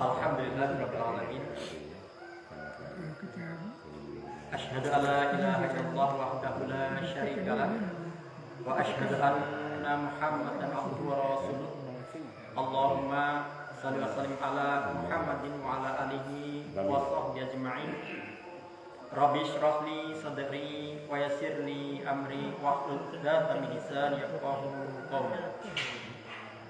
Alhamdulillahirabbil alamin. Asyhadu an la ilaha illallah wahdahu la syarika lah wa asyhadu anna Muhammadan abduhu wa rasuluh. Allahumma shalli wa sallim ala Muhammadin wa ala alihi wa sahbihi ajma'in. Rabbi shrah li sadri wa yassir li amri wahlul 'uqdatam min lisani yafqahu qawli.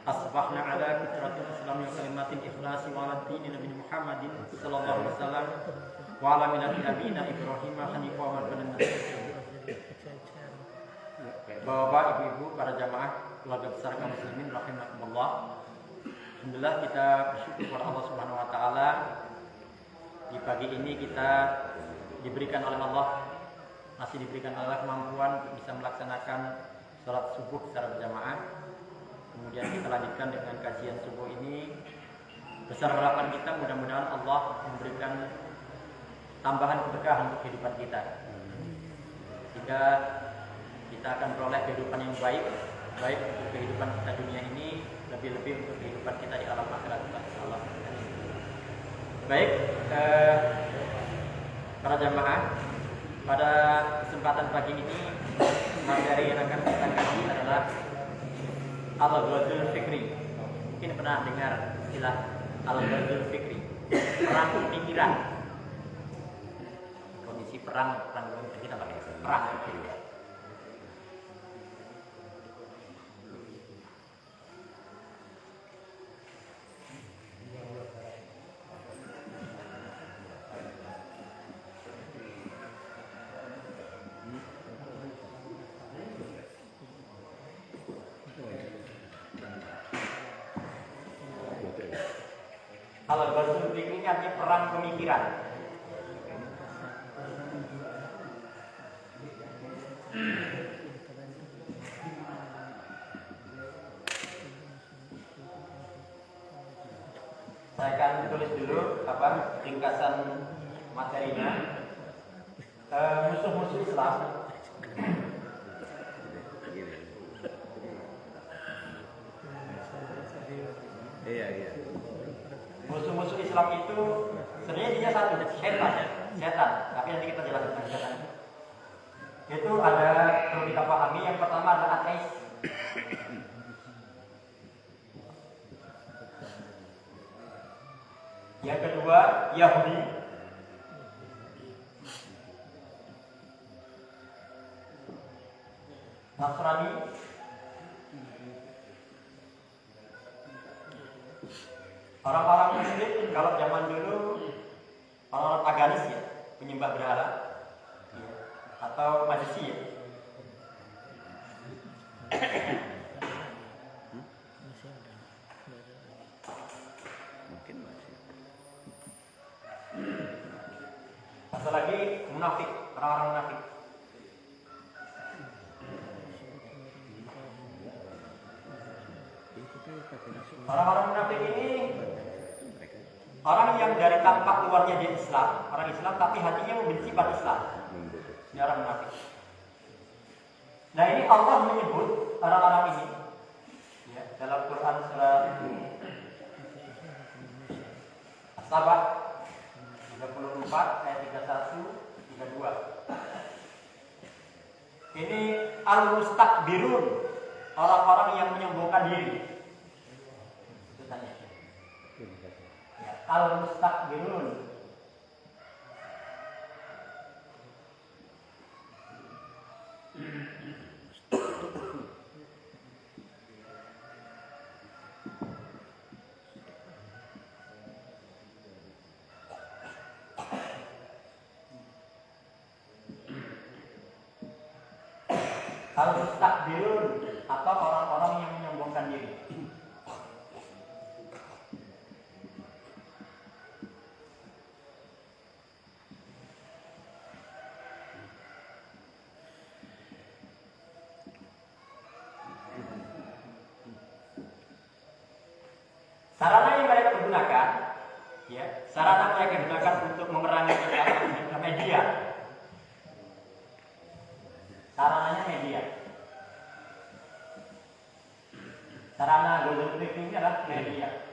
Asbahna ala fitratil Islam wa kalimatil ikhlasi wa ala dini Nabi Muhammadin sallallahu alaihi wasallam wa ala millati abina Ibrahim hanifan wa man Bapak, ibu-ibu, para jamaah keluarga besar kaum muslimin rahimakumullah. Alhamdulillah kita bersyukur kepada Allah Subhanahu wa taala. Di pagi ini kita diberikan oleh Allah kemampuan bisa melaksanakan salat subuh secara berjamaah. Kemudian kita lanjutkan dengan kajian subuh ini. Besar harapan kita mudah-mudahan Allah memberikan tambahan berkah untuk kehidupan kita. Jika kita akan beroleh kehidupan yang baik untuk kehidupan kita dunia ini, lebih-lebih untuk kehidupan kita di alam akhirat. Baik, para jamaah, pada kesempatan pagi ini materi yang akan kita kaji adalah al-ghazul fikri. Mungkin pernah dengar istilah al-ghazul fikri, perang pikiran. Kondisi perang kita pakai perang fikri. Al-ghazul fikri ini artinya perang pemikiran. Saya akan tulis dulu ringkasan materinya. Musuh-musuh Islam. Iya. Musuh-musuh Islam itu sebenarnya dia satu, setan. Tapi nanti kita jelaskan setan. Itu ada, perlu kita pahami, yang pertama adalah ateis. Yang kedua Yahudi. Nasrani. Orang-orang Muslim kalau zaman dulu orang-orang paganis ya, penyembah berhala ya, atau majusi ya. Mungkin masih. Satu lagi munafik, orang-orang munafik. Orang-orang munafik ini orang yang dari tampak luarnya dia Islam, orang Islam tapi hatinya membenci pada Islam. Ini orang munafik. Nah, ini Allah menyebut orang-orang ini ya, dalam Quran surah As-Sabah 34 ayat 31 32. Ini al-mustakbirun, orang-orang yang menyombongkan diri. Ya, al-mustakbirun. Al-mustakbirun atau orang-orang yang menyombongkan diri. Sarana yang mereka gunakan, ya, sarana mereka gunakan untuk memerangi kita media. Sarananya media. Sarana global ini adalah media.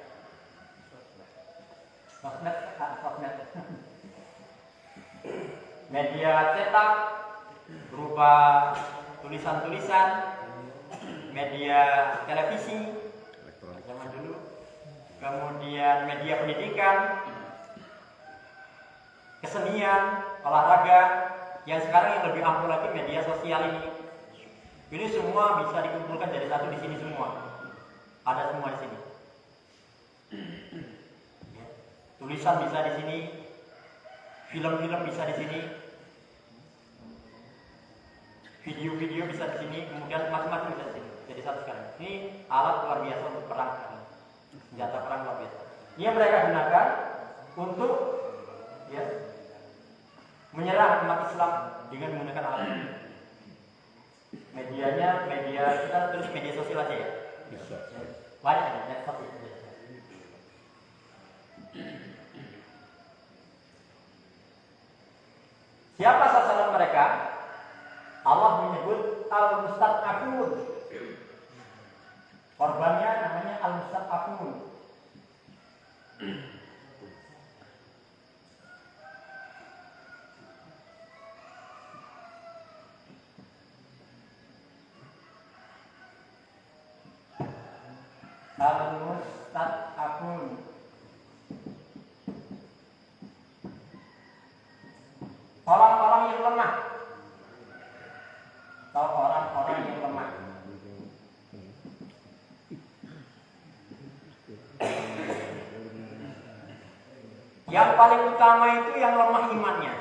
sosmed. Media cetak berupa tulisan-tulisan, media televisi zaman dulu, kemudian media pendidikan, kesenian, olahraga, yang sekarang yang lebih ampuh lagi media sosial ini. Ini semua bisa dikumpulkan dari satu di sini semua. Ada semua di sini. Tulisan bisa di sini, film-film bisa di sini, video-video bisa di sini, kemudian macam-macam bisa di sini. Jadi satu sekali. Ini alat luar biasa untuk perang, senjata perang luar biasa. Ini yang mereka gunakan untuk ya, menyerang umat Islam dengan menggunakan alat ini. Medianya, media kita tulis media sosial aja ya. Banyak ada medsos ya. Siapa sasaran mereka? Allah menyebut al-mustad'afun. Korbannya namanya al-mustad'afun. Al-mustad'afun. Orang-orang yang lemah. Atau orang-orang yang lemah. Yang paling utama itu yang lemah imannya.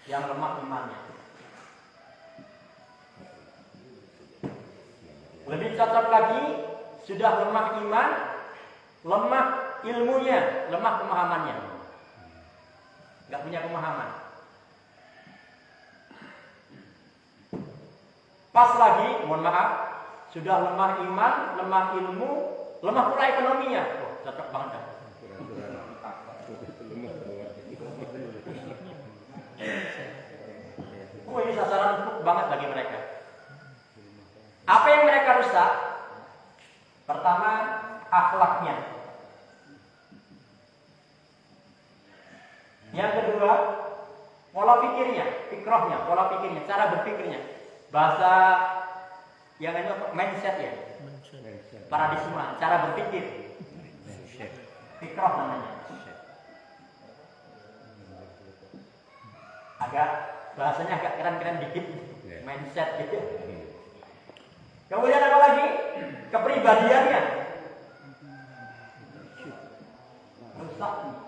Yang lemah imannya. Lebih cocok lagi, sudah lemah iman, lemah ilmunya, lemah pemahamannya. Gak punya pemahaman. Pas lagi, mohon maaf, sudah lemah iman, lemah ilmu, lemah pula ekonominya. Oh, cocok banget kan? Oh, ini sasaran empuk banget bagi mereka. Apa yang mereka rusak? Pertama, akhlaknya. Yang kedua, pola pikirnya, fikrohnya, pola pikirnya, cara berpikirnya. Bahasa yang ini mindset ya, paradigma, cara berpikir, fikroh namanya. Bahasanya agak keren-keren dikit, mindset gitu. Kemudian apa lagi? Kepribadiannya rusak.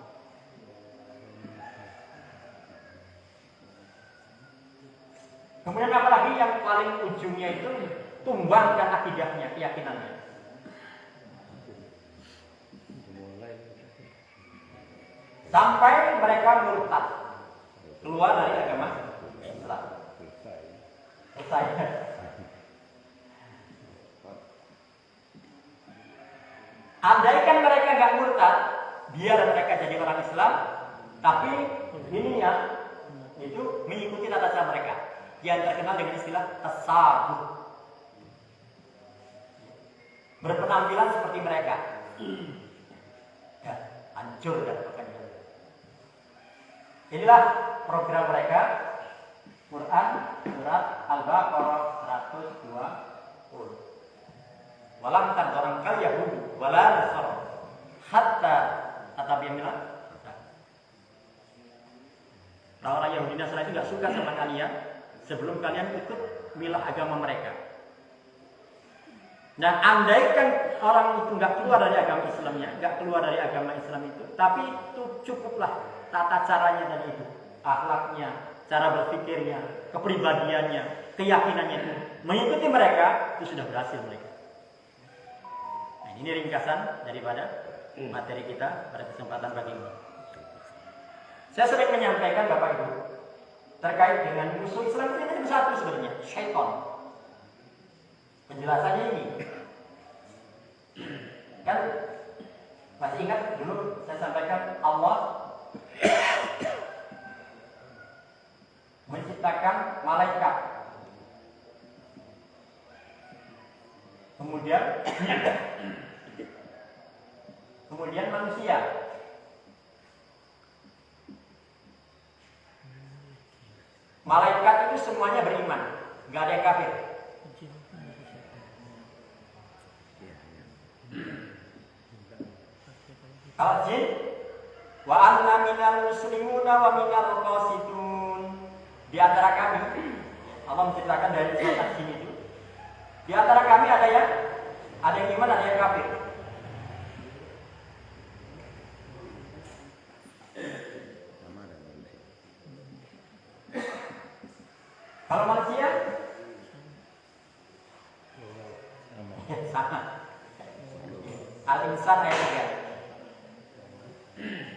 Kemudian apa lagi yang paling ujungnya itu tumbangkan akidahnya, keyakinannya. Sampai mereka murtad, keluar dari agama Islam. Selesai. Andaikan mereka nggak murtad, biar mereka jadi orang Islam, tapi ininya itu mengikuti tata cara mereka. Yang terkenal dengan istilah tasabuh. Berpenampilan seperti mereka. Ya, hancur dah pokoknya. Inilah program mereka. Quran surat Al-Baqarah 120. Walam tadorang kal Yahudi wala Nasara hatta tatabiyana. Orang-orang Yahudi Nasrani itu tidak suka sama kalian sebelum kalian ikut milah agama mereka. Dan andaikan orang itu nggak keluar dari agama Islamnya, nggak keluar dari agama Islam itu, tapi itu cukuplah tata caranya tadi itu, akhlaknya, cara berpikirnya, kepribadiannya, keyakinannya itu mengikuti mereka, itu sudah berhasil mereka. Nah, ini ringkasan daripada materi kita pada kesempatan pagi ini. Saya sering menyampaikan Bapak Ibu terkait dengan musuh Islam itu hanya satu sebenarnya, syaitan. Penjelasannya ini kan masih ingat dulu saya sampaikan Allah menciptakan malaikat, kemudian kemudian manusia. Malaikat itu semuanya beriman, nggak ada yang kafir. Kalau jin, wa anna minal muslimuna wa minal qasidun. Di antara kami, Allah menceritakan dari sifat jin itu. Di antara kami ada yang iman, ada yang kafir. Kalau manusia sama. Al-insan ayat 3.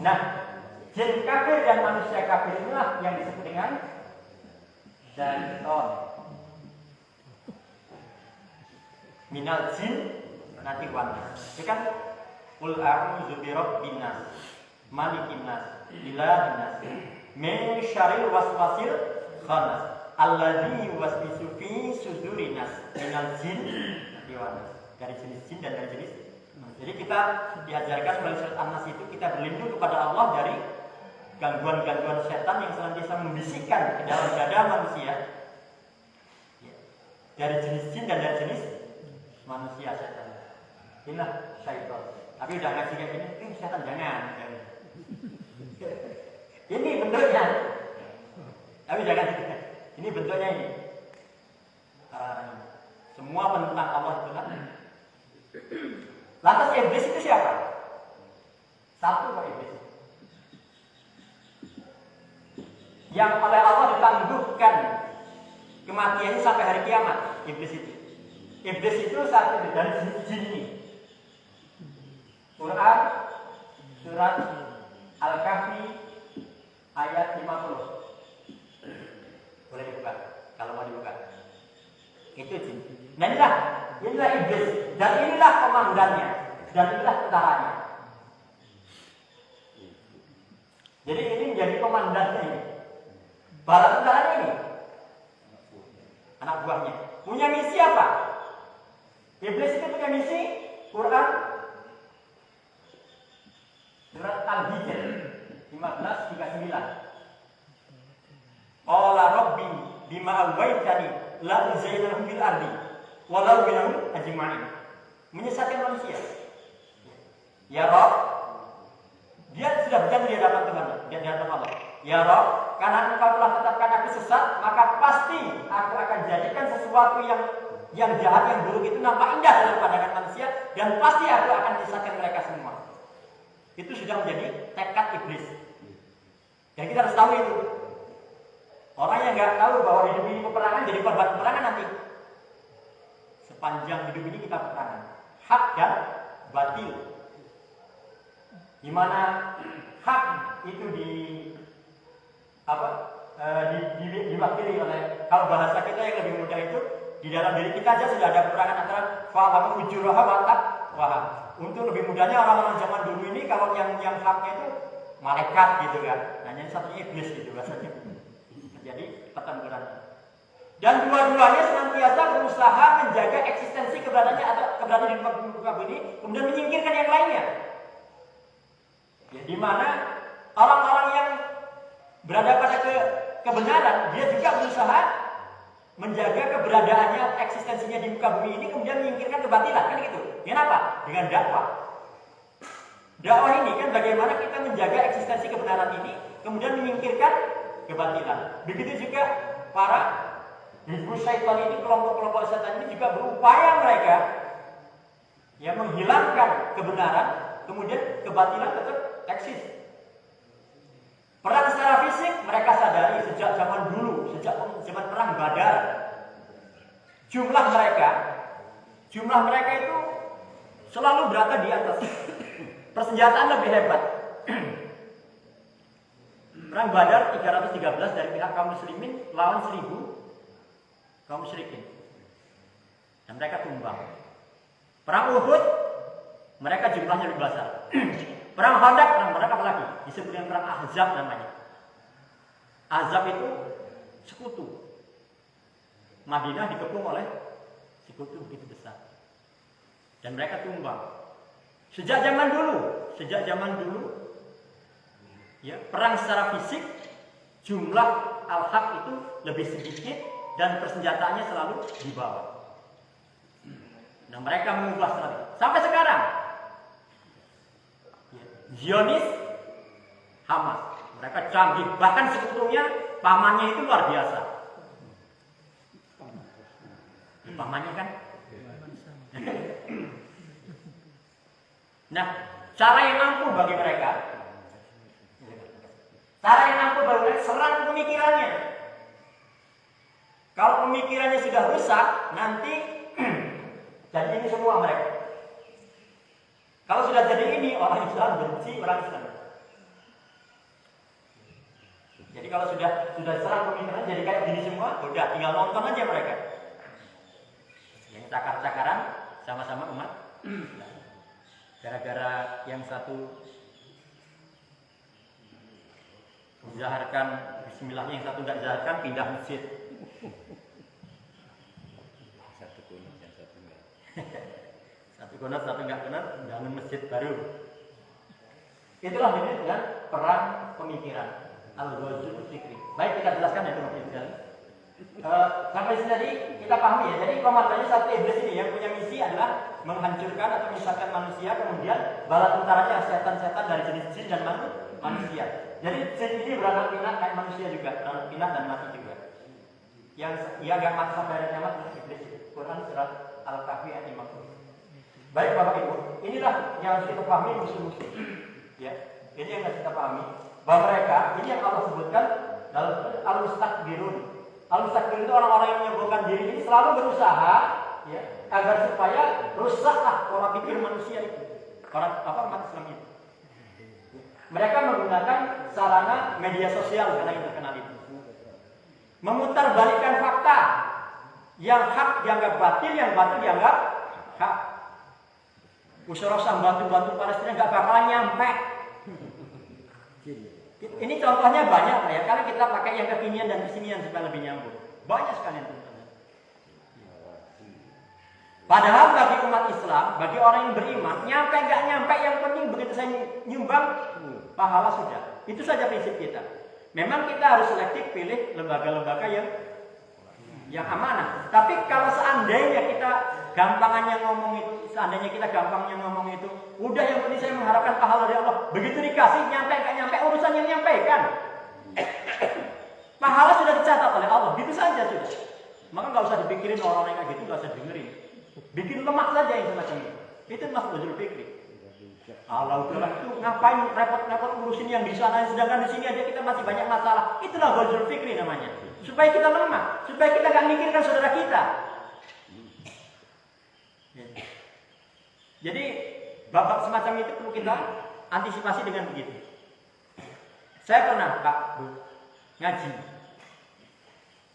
Nah, jin kafir dan manusia kafir inilah yang disebut dengan syaitan. Minal jin nanti wan. Ini kan qul a'udzu birabbin nas, malikin nas, ilahin nas, min syarril waswasil khannas, alladzi yuwaswisu fi sudurin nas, minal jin nanti wan. Dari jenis jin dan dari jenis. Jadi kita diajarkan melalui surat An-Nas itu kita berlindung kepada Allah dari gangguan-gangguan setan yang senantiasa membisikkan ke dalam dada manusia. Dari jenis jin dan dari jenis manusia setan. Inilah syaitan. Tapi udah ngaji kayak gini, setan jangan. Ini bentuknya. Tapi jangan. Ini bentuknya ini. Semua penentang Allah itu kan. Lantas iblis itu siapa? Satu kok iblis. Yang oleh Allah ditangguhkan kematiannya sampai hari kiamat. Iblis itu. Iblis itu satu dari jenis jin ini. Quran surat Al-Kahfi ayat 50. Boleh dibuka kalau mau dibuka. Itu jin. Nah inilah iblis dan inilah komandannya dan inilah tentaranya. Jadi ini menjadi komandannya ini. Bala tentaranya ini. Anak buahnya. Punya misi apa? Iblis itu punya misi Quran surat Al-Hijr 15:39. Qala rabbi bima aghwaytani la uzayyinahum fil ardi wa la ughwinahum ajma'in. Menyesatkan manusia. Ya Rabb, dia sudah berjanji di hadapan Tuhan, di hadapan Allah. Ya Rabb, karena Engkau telah tetapkan aku sesat, maka pasti aku akan jadikan sesuatu yang jahat, yang buruk itu nampak indah dalam pandangan manusia, dan pasti aku akan menyesatkan mereka semua. Itu sudah menjadi tekad iblis. Dan kita harus tahu itu. Orang yang nggak tahu bahwa hidup ini peperangan, jadi korban peperangan nanti. Sepanjang hidup ini kita peperangan, hak dan batil. Di mana hak itu diwakili oleh, kalau bahasa kita yang lebih mudah itu, di dalam diri kita aja sudah ada peperangan antara fa'amu fujuraha wa taqwaha. Untuk lebih mudahnya orang-orang zaman dulu ini kalau yang haknya itu malaikat gitu kan. Nah, yang satunya iblis gitu bahasanya. Jadi pertempuran. Dan dua-duanya senantiasa berusaha menjaga eksistensi keberadaannya atau keberadaan di muka bumi, kemudian menyingkirkan yang lainnya. Ya, di mana orang-orang yang berada pada kebenaran, dia juga berusaha menjaga keberadaannya, eksistensinya di muka bumi ini, kemudian menyingkirkan kebatilan, kan gitu. Kenapa? Dengan dakwah. Dakwah ini kan bagaimana kita menjaga eksistensi kebenaran ini, kemudian menyingkirkan kebatilan. Begitu juga para hizbus syaitan ini, kelompok-kelompok setan ini juga berupaya mereka yang menghilangkan kebenaran, kemudian kebatilan tetap eksis. Perang secara fisik mereka sadari sejak zaman dulu, sejak zaman perang Badar. Jumlah mereka itu selalu berada di atas. Persenjataan lebih hebat. Perang Badar 313 dari pihak kaum muslimin lawan 1000 kaum musyrikin. Dan mereka tumbang. Perang Uhud mereka jumlahnya lebih besar. Perang Khandaq, perang apa lagi? Disebut dengan perang Ahzab namanya. Azab itu sekutu. Madinah dikepung oleh sekutu begitu besar. Dan mereka tumbang. Sejak zaman dulu, ya, perang secara fisik, jumlah al-haq itu lebih sedikit dan persenjataannya selalu di bawah. Nah, mereka mengubah strategi. Sampai sekarang, ya, Zionis, Hamas, mereka canggih. Bahkan sekutunya, pamannya itu luar biasa. Pamannya kan? Nah, cara yang ampuh bagi mereka, serang pemikirannya. Kalau pemikirannya sudah rusak, nanti jadi ini semua mereka. Kalau sudah jadi ini, orang Islam benci orang Islam. Jadi kalau sudah serang pemikiran, jadi kayak gini semua, udah tinggal nonton aja mereka. Yang cakar-cakaran sama-sama umat. Gara-gara yang satu dizaharkan bismillah, yang satu tidak dizaharkan, pindah masjid. Satu kunut, yang satu enggak. Satu kunut, satu enggak kunut, bangun masjid baru. Itulah ini dengan perang pemikiran. Al-Ghazul Fikri. Baik, kita jelaskan ya teman-teman. Sampai sini tadi kita pahami ya. Jadi komandannya satu iblis ini yang punya misi adalah menghancurkan atau menyesatkan manusia, kemudian bala tentaranya setan-setan dari jenis jin dan manusia. Jadi jin ini beranak pinak kayak manusia juga, beranak pinak dan mati juga. Yang ia agak mati sampai hari kiamat iblis. Quran surat Al-Kahfi ayat 50. Baik Bapak Ibu, inilah yang harus kita pahami musuh-musuh. Ya, ini yang harus kita pahami bahwa mereka ini yang Allah sebutkan dalam al-mustakbirun. Al-mustakbirun itu orang-orang yang menyombongkan diri ini selalu berusaha, ya, agar supaya rusaklah pola pikir manusia itu. Umat Islam itu. Mereka menggunakan sarana media sosial karena yang terkenal itu. Memutarbalikkan fakta. Yang hak dianggap batil, yang batil dianggap hak. Musyawarah bantu Palestina nggak bakalan nyampe. Ini contohnya banyak ya, karena kita pakai yang kekinian dan kesinian supaya lebih nyambung. Banyak sekali teman-teman. Padahal bagi umat Islam, bagi orang yang beriman, nyampe nggak nyampe, yang penting begitu saya nyumbang, pahala sudah. Itu saja prinsip kita. Memang kita harus selektif pilih lembaga-lembaga yang amanah. Tapi kalau seandainya kita gampangnya ngomong itu, udah yang penting saya mengharapkan pahala dari Allah. Begitu dikasih nyampe nggak nyampe, urusan yang nyampaikan. Pahala sudah dicatat oleh Allah, gitu saja sudah. Maka nggak usah dipikirin orang-orang kayak gitu, nggak usah dengerin. Bikin lemah saja yang semacam itu. Itu masuk Ghazul Fikri. Allah itu ngapain repot-repot ngurusin yang di sana, sedangkan di sini aja kita masih banyak masalah. Itulah Ghazul Fikri namanya. Supaya kita lemah, supaya kita nggak mikirkan saudara kita. Jadi babak semacam itu perlu kita antisipasi dengan begitu. Saya pernah ngaji.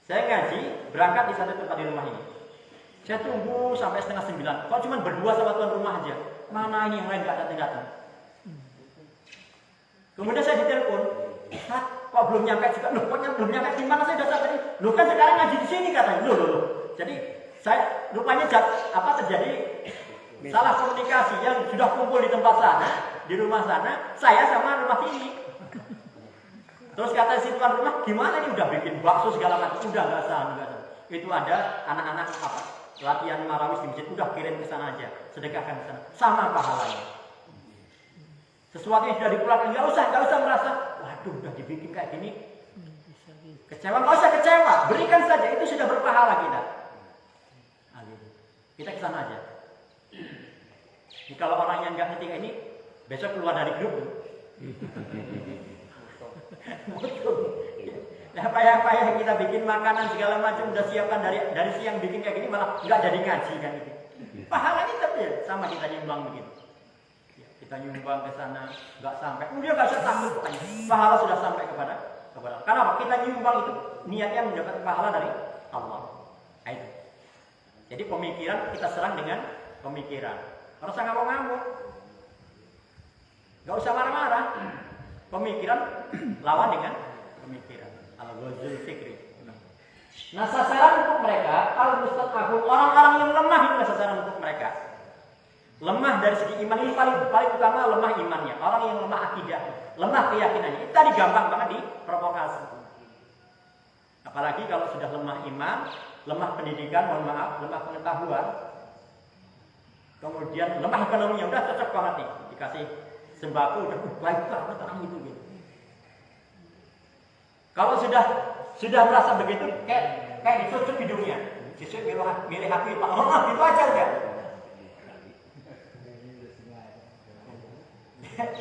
Saya ngaji berangkat di satu tempat di rumah ini. Saya tunggu sampai 8:30. Kok cuma berdua sama tuan rumah aja? Mana ini yang lain nggak datang-datang? Kemudian saya ditelepon, kok belum nyampe juga? Loh, kok belum nyampe di mana? Saya sudah sampai. Loh, kan sekarang ngaji di sini katanya. Loh. Jadi saya rupanya terjadi salah komunikasi yang sudah kumpul di tempat sana, di rumah sana, saya sama rumah sini. Terus kata si tuan rumah, gimana nih udah bikin bakso segala macam? Udah nggak sah. Itu ada anak-anak latihan marawis di masjid, udah kirim ke sana aja, sedekahkan ke sana, sama pahalanya. Sesuatu yang sudah dipulangkan, nggak usah merasa, waduh udah dibikin kayak gini, kecewa, nggak usah kecewa, berikan saja, itu sudah berpahala kita. Kita ke sana aja. Jadi kalau orang yang nggak ngerti kayak ini, besok keluar dari grup. Payah kita bikin makanan segala macam udah siapkan dari siang bikin kayak gini malah nggak jadi ngaji kan gitu. Pahalanya tapi ya sama kita nyumbang begitu. Ya, kita nyumbang ke sana nggak sampai, kemudian nggak usah takut pahala sudah sampai kepada. Karena apa? Kita nyumbang itu niatnya mendapat pahala dari Allah. Nah, itu. Jadi pemikiran kita serang dengan pemikiran. Harus ngamuk-ngamuk. Nggak usah marah-marah. Pemikiran lawan dengan pemikiran. Al-ghazul fikri. Nah, sasaran untuk mereka al-mustad'afun, orang-orang yang lemah itu sasaran untuk mereka. Lemah dari segi iman ini paling utama, lemah imannya. Orang yang lemah akidah, lemah keyakinannya. Itu tadi gampang banget diprovokasi. Apalagi kalau sudah lemah iman, lemah pendidikan, mohon maaf, lemah pengetahuan, kemudian lemah ekonominya, udah cocok banget nih dikasih sembako, udah baik banget orang itu gitu. Kalau sudah merasa begitu, kayak ditutup hidungnya, sesuai milih hati Pak Allah, gitu aja udah.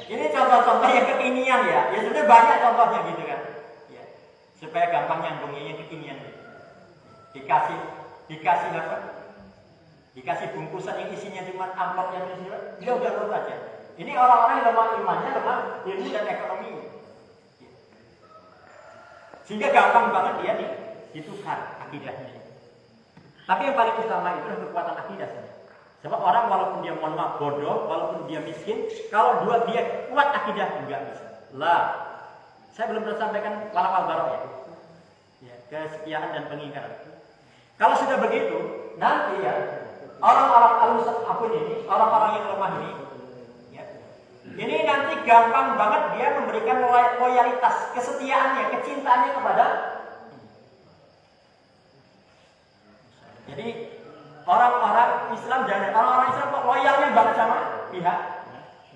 Ini contoh-contoh yang kekinian ya sebenarnya banyak contohnya gitu kan, ya, supaya gampang nyambungnya yang kekinian. Dikasih apa? Dikasih bungkusan yang isinya cuma amplop yang isinya, dia udah lulus aja. Ini orang-orang yang lemah imannya, lemah ilmu dan ekonomi. Sehingga gampang banget dia ditukar akidahnya. Tapi yang paling utama itu adalah kekuatan akidah. Sebab orang walaupun dia mohon maaf bodoh, walaupun dia miskin, kalau dia kuat akidah enggak bisa. Lah, saya belum pernah sampaikan walakal barok ya, kesetiaan dan pengingkaran. Kalau sudah begitu, nanti ya orang-orang al-mustad'afun ini, orang-orang yang lemah ini, ya, ini nanti gampang banget dia memberikan loyalitas, kesetiaannya, kecintaannya kepada. Jadi orang-orang Islam jangan, orang-orang Islam kok loyalnya banget sama pihak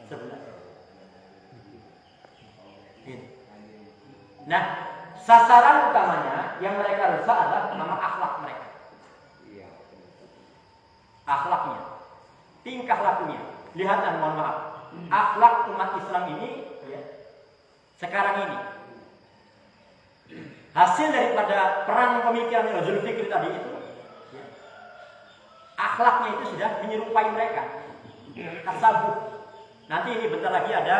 sebelah. Nah, sasaran utamanya yang mereka rusak adalah nama akhlak mereka. Akhlaknya, tingkah lakunya. Lihat dan mohon maaf, akhlak umat Islam ini ya, sekarang ini hasil daripada perang pemikiran Ghazul Fikri tadi itu ya, akhlaknya itu sudah menyerupai mereka. Tasabuh. Nanti ini bentar lagi ada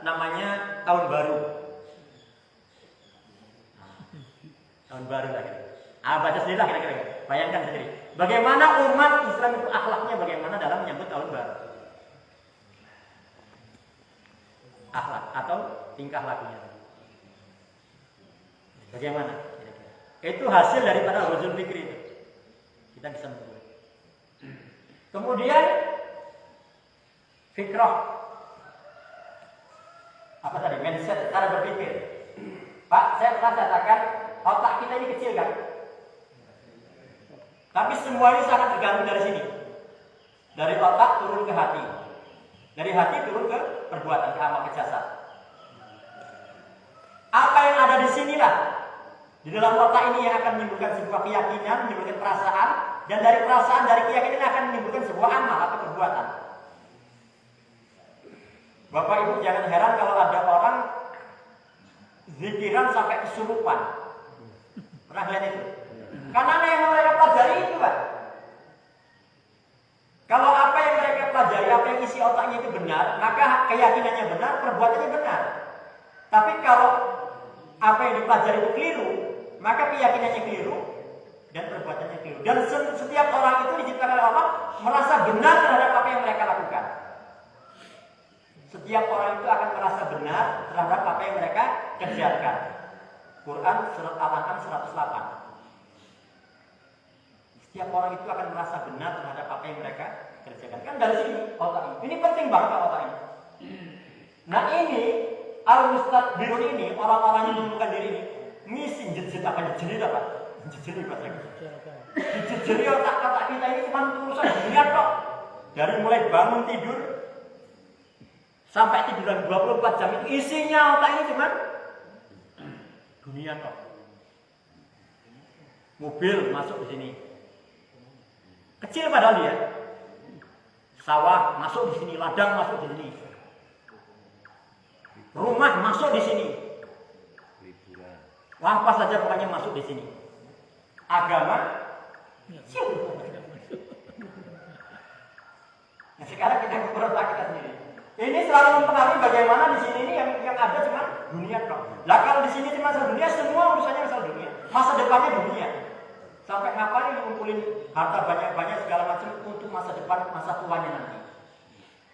namanya tahun baru. Tahun baru lagi. Baca sendirilah kira-kira. Bayangkan sendiri. Bagaimana umat Islam itu akhlaknya bagaimana dalam menyambut tahun baru. Akhlak atau tingkah lakunya. Bagaimana? Kira-kira. Itu hasil daripada Ghazul Fikri itu. Kita bisa mengetahui. Kemudian fikrah. Apa tadi? Mindset, cara berpikir. Pak, saya pernah katakan otak kita ini kecil kan? Tapi semua ini sangat tergantung dari sini. Dari otak turun ke hati. Dari hati turun ke perbuatan, ke amal, ke jasad. Apa yang ada di sinilah di dalam otak ini yang akan menimbulkan sebuah keyakinan, menimbulkan perasaan, dan dari perasaan, dari keyakinan akan menimbulkan sebuah amal atau perbuatan. Bapak Ibu jangan heran kalau ada orang zikiran sampai kesurupan. Pernah lihat itu? Karena yang mereka pelajari itu kan. Kalau apa yang mereka pelajari, apa yang isi otaknya itu benar, maka keyakinannya benar, perbuatannya benar. Tapi kalau apa yang dipelajari itu keliru, maka keyakinannya keliru dan perbuatannya keliru. Dan setiap orang itu diciptakan oleh Allah merasa benar terhadap apa yang mereka lakukan. Setiap orang itu akan merasa benar terhadap apa yang mereka kerjakan. Quran surat Al-An'am 108. Setiap orang itu akan merasa benar terhadap apa yang mereka kerjakan. Kan dari sini otak ini. Ini penting banget otak ini. Nah ini al-mustadbirun ini, orang-orang yang menemukan diri ini, ngisi jejit apa? Jejit apa? Jejit bahasa Inggris. Jejit otak-otak kita ini cuma urusan dunia kok. Dari mulai bangun tidur sampai tiduran 24 jam itu isinya otak ini cuma dunia kok. Mobil masuk di sini. Kecil padahal dia. Sawah masuk di sini, ladang masuk di sini. Rumah masuk di sini. Wah, apa saja pokoknya masuk di sini. Agama. Nah, sekarang kita ukur otak kita sendiri. Ini selalu mempengaruhi bagaimana di sini ini yang ada cuma dunia kok. Lah kalau di sini cuma masalah dunia, semua urusannya masalah dunia. Masa depannya dunia. Sampai ngapain ngumpulin harta banyak-banyak segala macam untuk masa depan, masa tuanya nanti.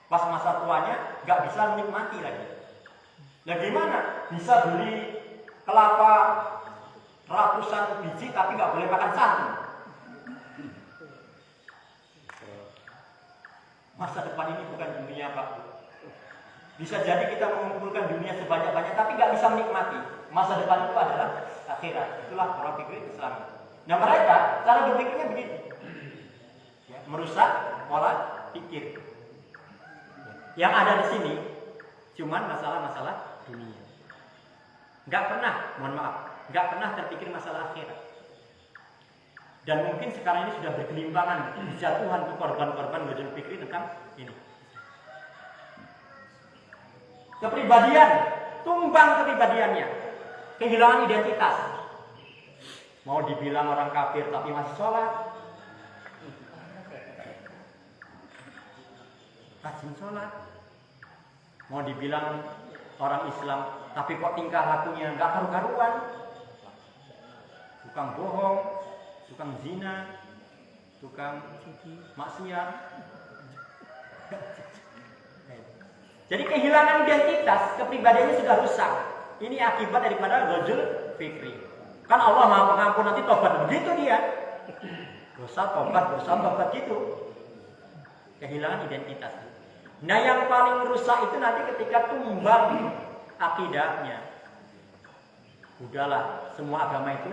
Pas masa tuanya nggak bisa menikmati lagi. Nah gimana? Bisa beli kelapa 100 biji tapi nggak boleh makan satu. Masa depan ini bukan dunia, Pak. Bisa jadi kita mengumpulkan dunia sebanyak-banyak tapi nggak bisa menikmati. Masa depan itu adalah akhirat. Itulah pola pikir Islam. Nah mereka cara berpikirnya begitu, ya, merusak pola pikir. Yang ada di sini cuman masalah-masalah dunia. Nggak pernah, mohon maaf, nggak pernah terpikir masalah akhirat. Dan mungkin sekarang ini sudah bergelimpangan dijatuhan ke korban-korban ghazul fikri tentang ini. Kepribadian, tumbang kepribadiannya, kehilangan identitas. Mau dibilang orang kafir tapi masih sholat, rajin sholat. Mau dibilang orang Islam tapi kok tingkah lakunya nggak karu-karuan, tukang bohong, tukang zina, tukang maksiat. Jadi kehilangan identitas, kepribadiannya sudah rusak. Ini akibat daripada ghazul fikri. Kan Allah Maha Pengampun, nanti tobat, begitu dia. Dosa tobat gitu. Kehilangan identitas. Nah yang paling rusak itu nanti ketika tumbang akidahnya. Udahlah, semua agama itu.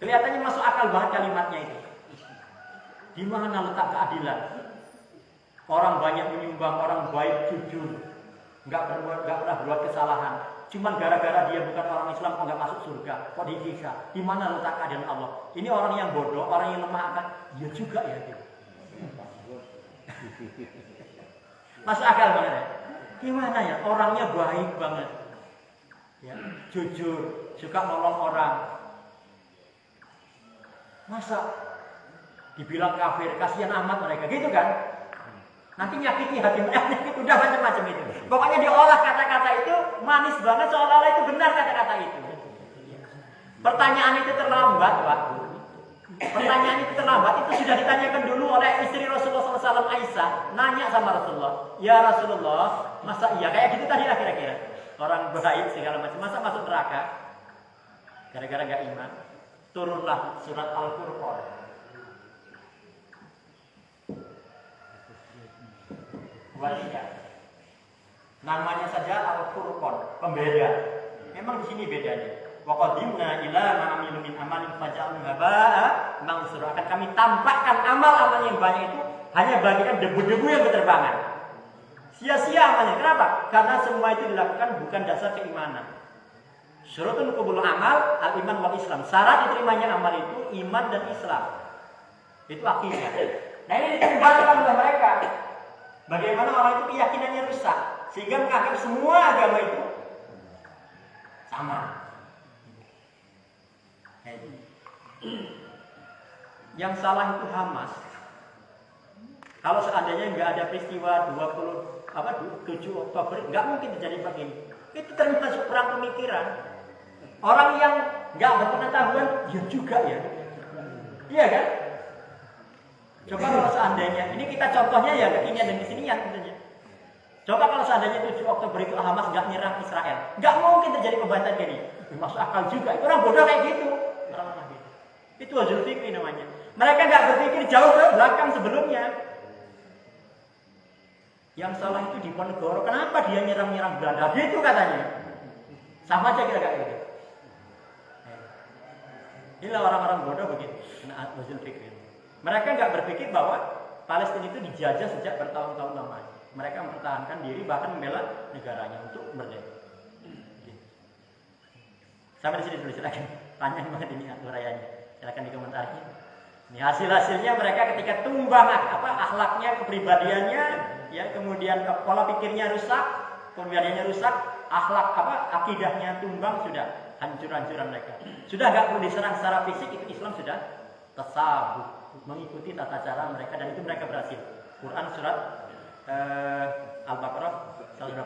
Kelihatannya masuk akal banget kalimatnya itu. Di mana letak keadilan? Orang banyak menyumbang, orang baik, jujur, nggak pernah berbuat kesalahan. Cuman gara-gara dia bukan orang Islam kok nggak masuk surga, kok disiksa. Di mana letak keadilan Allah? Ini orang yang bodoh, orang yang lemah akan dia juga ya. Gitu. Masuk akal banget ya. Gimana ya? Orangnya baik banget, ya, jujur, suka nolong orang. Masa dibilang kafir, kasihan amat mereka, gitu kan? Nanti nyakiti hati mereka, udah macam-macam itu. Pokoknya diolah kata-kata itu manis banget, seolah-olah itu benar kata-kata itu. Pertanyaan itu terlambat, Pak. Pertanyaan itu terlambat, itu sudah ditanyakan dulu oleh istri Rasulullah SAW, Aisyah. Nanya sama Rasulullah, ya Rasulullah, masa iya? Kayak gitu tadi lah kira-kira. Orang baik segala macam, masa masuk neraka? Gara-gara gak iman. Turunlah surat Al-Furqan. Namanya saja Al-Furqan, pembeda. Memang di sini bedanya. Wa qadimna ila ma amilu min amalin faja'alnahu habaa'a mansura. Akan kami tampakkan amal-amal yang banyak itu hanya bagikan debu-debu yang berterbangan. Sia-sia amalnya. Kenapa? Karena semua itu dilakukan bukan dasar keimanan. Syurutun qubulul amal al-iman wal Islam. Syarat diterimanya amal itu iman dan Islam. Itu akidah. Nah ini dikembalikan oleh mereka. Bagaimana orang itu keyakinannya rusak sehingga menganggap semua agama itu sama. Yang salah itu Hamas. Kalau seandainya nggak ada peristiwa 7 Oktober, nggak mungkin terjadi begini. Itu termasuk perang pemikiran. Orang yang nggak berpengetahuan, ya juga ya. Iya kan? Coba kalau seandainya, ini kita contohnya ya kekinian dan kesinian tentunya. Coba kalau seandainya 7 Oktober itu Hamas nggak nyerang Israel, nggak mungkin terjadi pembantan gini. Masuk akal juga. Itu orang bodoh kayak gitu. Orang-orang gitu. Itu ghazul fikri namanya. Mereka nggak berpikir jauh ke belakang sebelumnya. Yang salah itu Diponegoro. Kenapa dia nyerang Belanda? Gitu katanya. Sama aja kira-kira gitu. Inilah orang-orang bodoh begitu. Nah, ghazul fikri. Mereka nggak berpikir bahwa Palestina itu dijajah sejak bertahun-tahun lamanya. Mereka mempertahankan diri bahkan membela negaranya untuk merdeka. Sampai di sini dulu silakan. Panjang banget ini uraiannya. Silakan dikomentari. Ini hasil-hasilnya mereka ketika tumbang akhlaknya, kepribadiannya, ya kemudian pola pikirnya rusak, kepribadiannya rusak, akidahnya tumbang, sudah hancur-hancuran mereka. Sudah nggak perlu diserang secara fisik, itu Islam sudah tasabbuh. Mengikuti tata cara mereka dan itu mereka berhasil. Quran surat Al-Baqarah 120.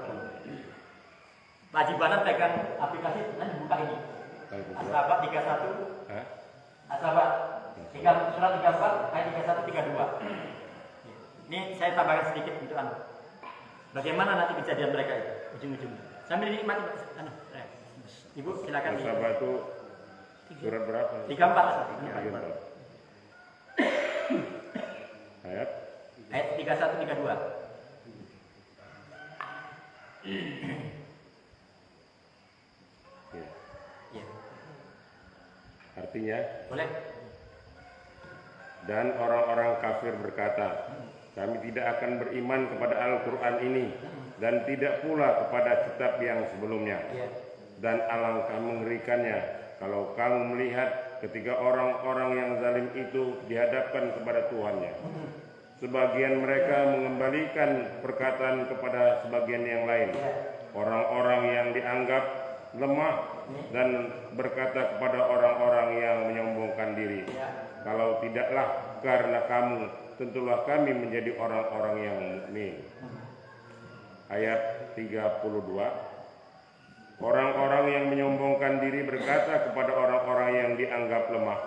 Pak Haji Banan pegang aplikasi nanti buka ini. As-Sabat 31. As-Sabat surat 34 ayat 31 32. Ini saya tambahkan sedikit untuk Anda. Bagaimana nanti kejadian mereka itu ujung-ujungnya. Sambil dinikmati Pak. Ibu silakan. Muhasabah itu surat berapa? 34. Ayat 31 32. Ya. Artinya, Boleh. dan orang-orang kafir berkata, kami tidak akan beriman kepada Al-Quran ini dan tidak pula kepada kitab yang sebelumnya. Ya. Dan alangkah mengerikannya kalau kamu melihat ketika orang-orang yang zalim itu dihadapkan kepada Tuhannya. Sebagian mereka mengembalikan perkataan kepada sebagian yang lain. Orang-orang yang dianggap lemah dan berkata kepada orang-orang yang menyombongkan diri, kalau tidaklah karena kamu, tentulah kami menjadi orang-orang yang mukmin. Ayat 32. Orang-orang yang menyombongkan diri berkata kepada orang-orang yang dianggap lemah,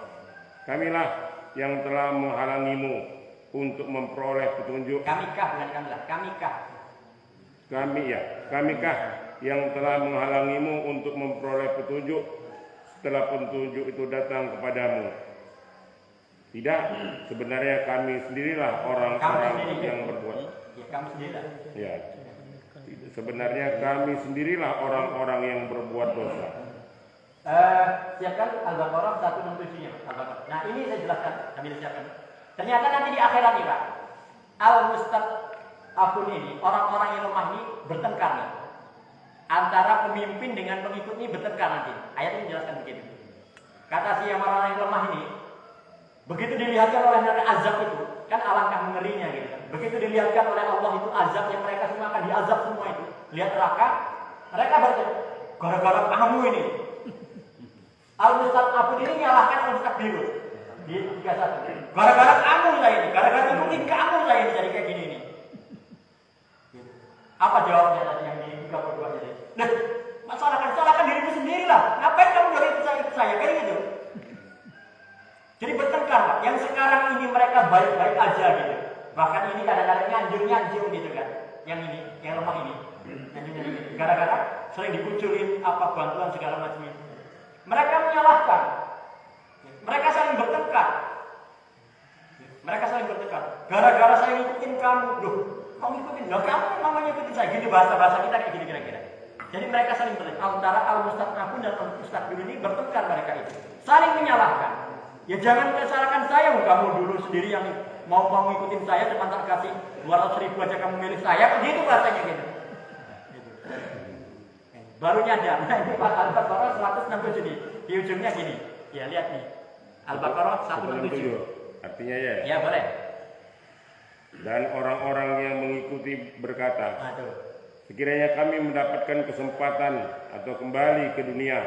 kamilah yang telah menghalangimu untuk memperoleh petunjuk. Kamikah bukan kamilah, kamikah. Kamikah yang telah menghalangimu untuk memperoleh petunjuk setelah petunjuk itu datang kepadamu. Tidak, sebenarnya kami sendirilah orang-orang yang berbuat. Ya, kami sendirilah. Ya. Sebenarnya kami sendirilah orang-orang yang berbuat dosa. Siapkan Al-Baqarah 167-nya, Al-Baqarah. Nah, ini saya jelaskan, kami siapkan. Ternyata nanti di akhirat nih, Pak. Al-Mustad'afun ini, orang-orang yang lemah ini bertengkar nih. Antara pemimpin dengan pengikut ini bertengkar nanti. Ayat ini menjelaskan begitu. Kata si yang orang yang lemah ini, begitu dilihatkan oleh neraka azab itu, kan alangkah mengerinya gitu kan. Begitu dilihatkan oleh Allah itu azab yang mereka semua akan diazab semua itu. Lihat neraka, mereka berkata, gara-gara kamu ini. Al-Mustad'afun ini nyalahkan Al-Mustad'birun di 31. Gara-gara kamu saya ini, gara-gara ikutin kamu saya ini jadi kayak gini nih. Apa jawabnya tadi yang di 32 jadi? Nah, salahkan dirimu sendiri lah. Ngapain kamu jadi ikut saya kayak gitu? Jadi bertengkar, Pak. Yang sekarang ini mereka baik-baik aja gitu. Bahkan ini kadang-kadang nyanjung gitu kan. Yang ini, yang lemah ini. Nyanjung gitu. Gara-gara sering dikuculin apa bantuan segala macam itu. Mereka menyalahkan. Mereka saling bertengkar. Gara-gara saya ngikutin kamu. Loh, kamu ngikutin? Loh, kamu namanya ngikutin saya. Gini bahasa-bahasa kita kayak gini kira-kira. Jadi mereka saling bertengkar. Antara Al-Mustad'afun dan Al-Mustad'birun ini bertengkar mereka itu. Saling menyalahkan. Ya jangan salahkan saya, kamu dulu sendiri yang mau ngikutin saya, cuma tak kasih 200.000 aja kamu milih saya, begitu bahasanya gitu. Baru nyadar, nah ini Al-Baqarah 167 nih, di ujungnya gini, ya lihat nih, Al-Baqarah 167. Artinya ya? Ya boleh. Dan orang-orang yang mengikuti berkata, Aduh. sekiranya kami mendapatkan kesempatan atau kembali ke dunia,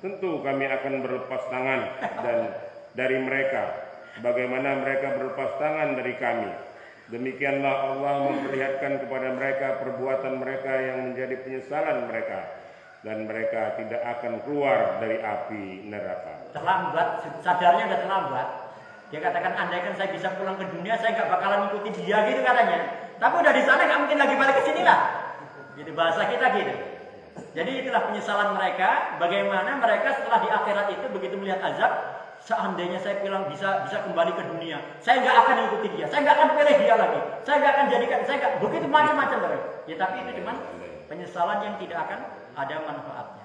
tentu kami akan berlepas tangan dan dari mereka, bagaimana mereka berlepas tangan dari kami. Demikianlah Allah memperlihatkan kepada mereka perbuatan mereka yang menjadi penyesalan mereka, dan mereka tidak akan keluar dari api neraka. Terlambat, sadarnya udah terlambat. Dia katakan, andaikan saya bisa pulang ke dunia, saya nggak bakalan ikuti dia gitu katanya. Tapi udah di sana nggak mungkin lagi balik ke sini lah. Gitu bahasa kita gitu. Jadi itulah penyesalan mereka. Bagaimana mereka setelah di akhirat itu begitu melihat azab, seandainya saya bilang bisa kembali ke dunia, saya nggak akan ikuti dia, saya nggak akan pilih dia lagi, saya nggak akan jadikan, saya nggak begitu macam-macam mereka. Ya tapi itu cuma penyesalan yang tidak akan ada manfaatnya.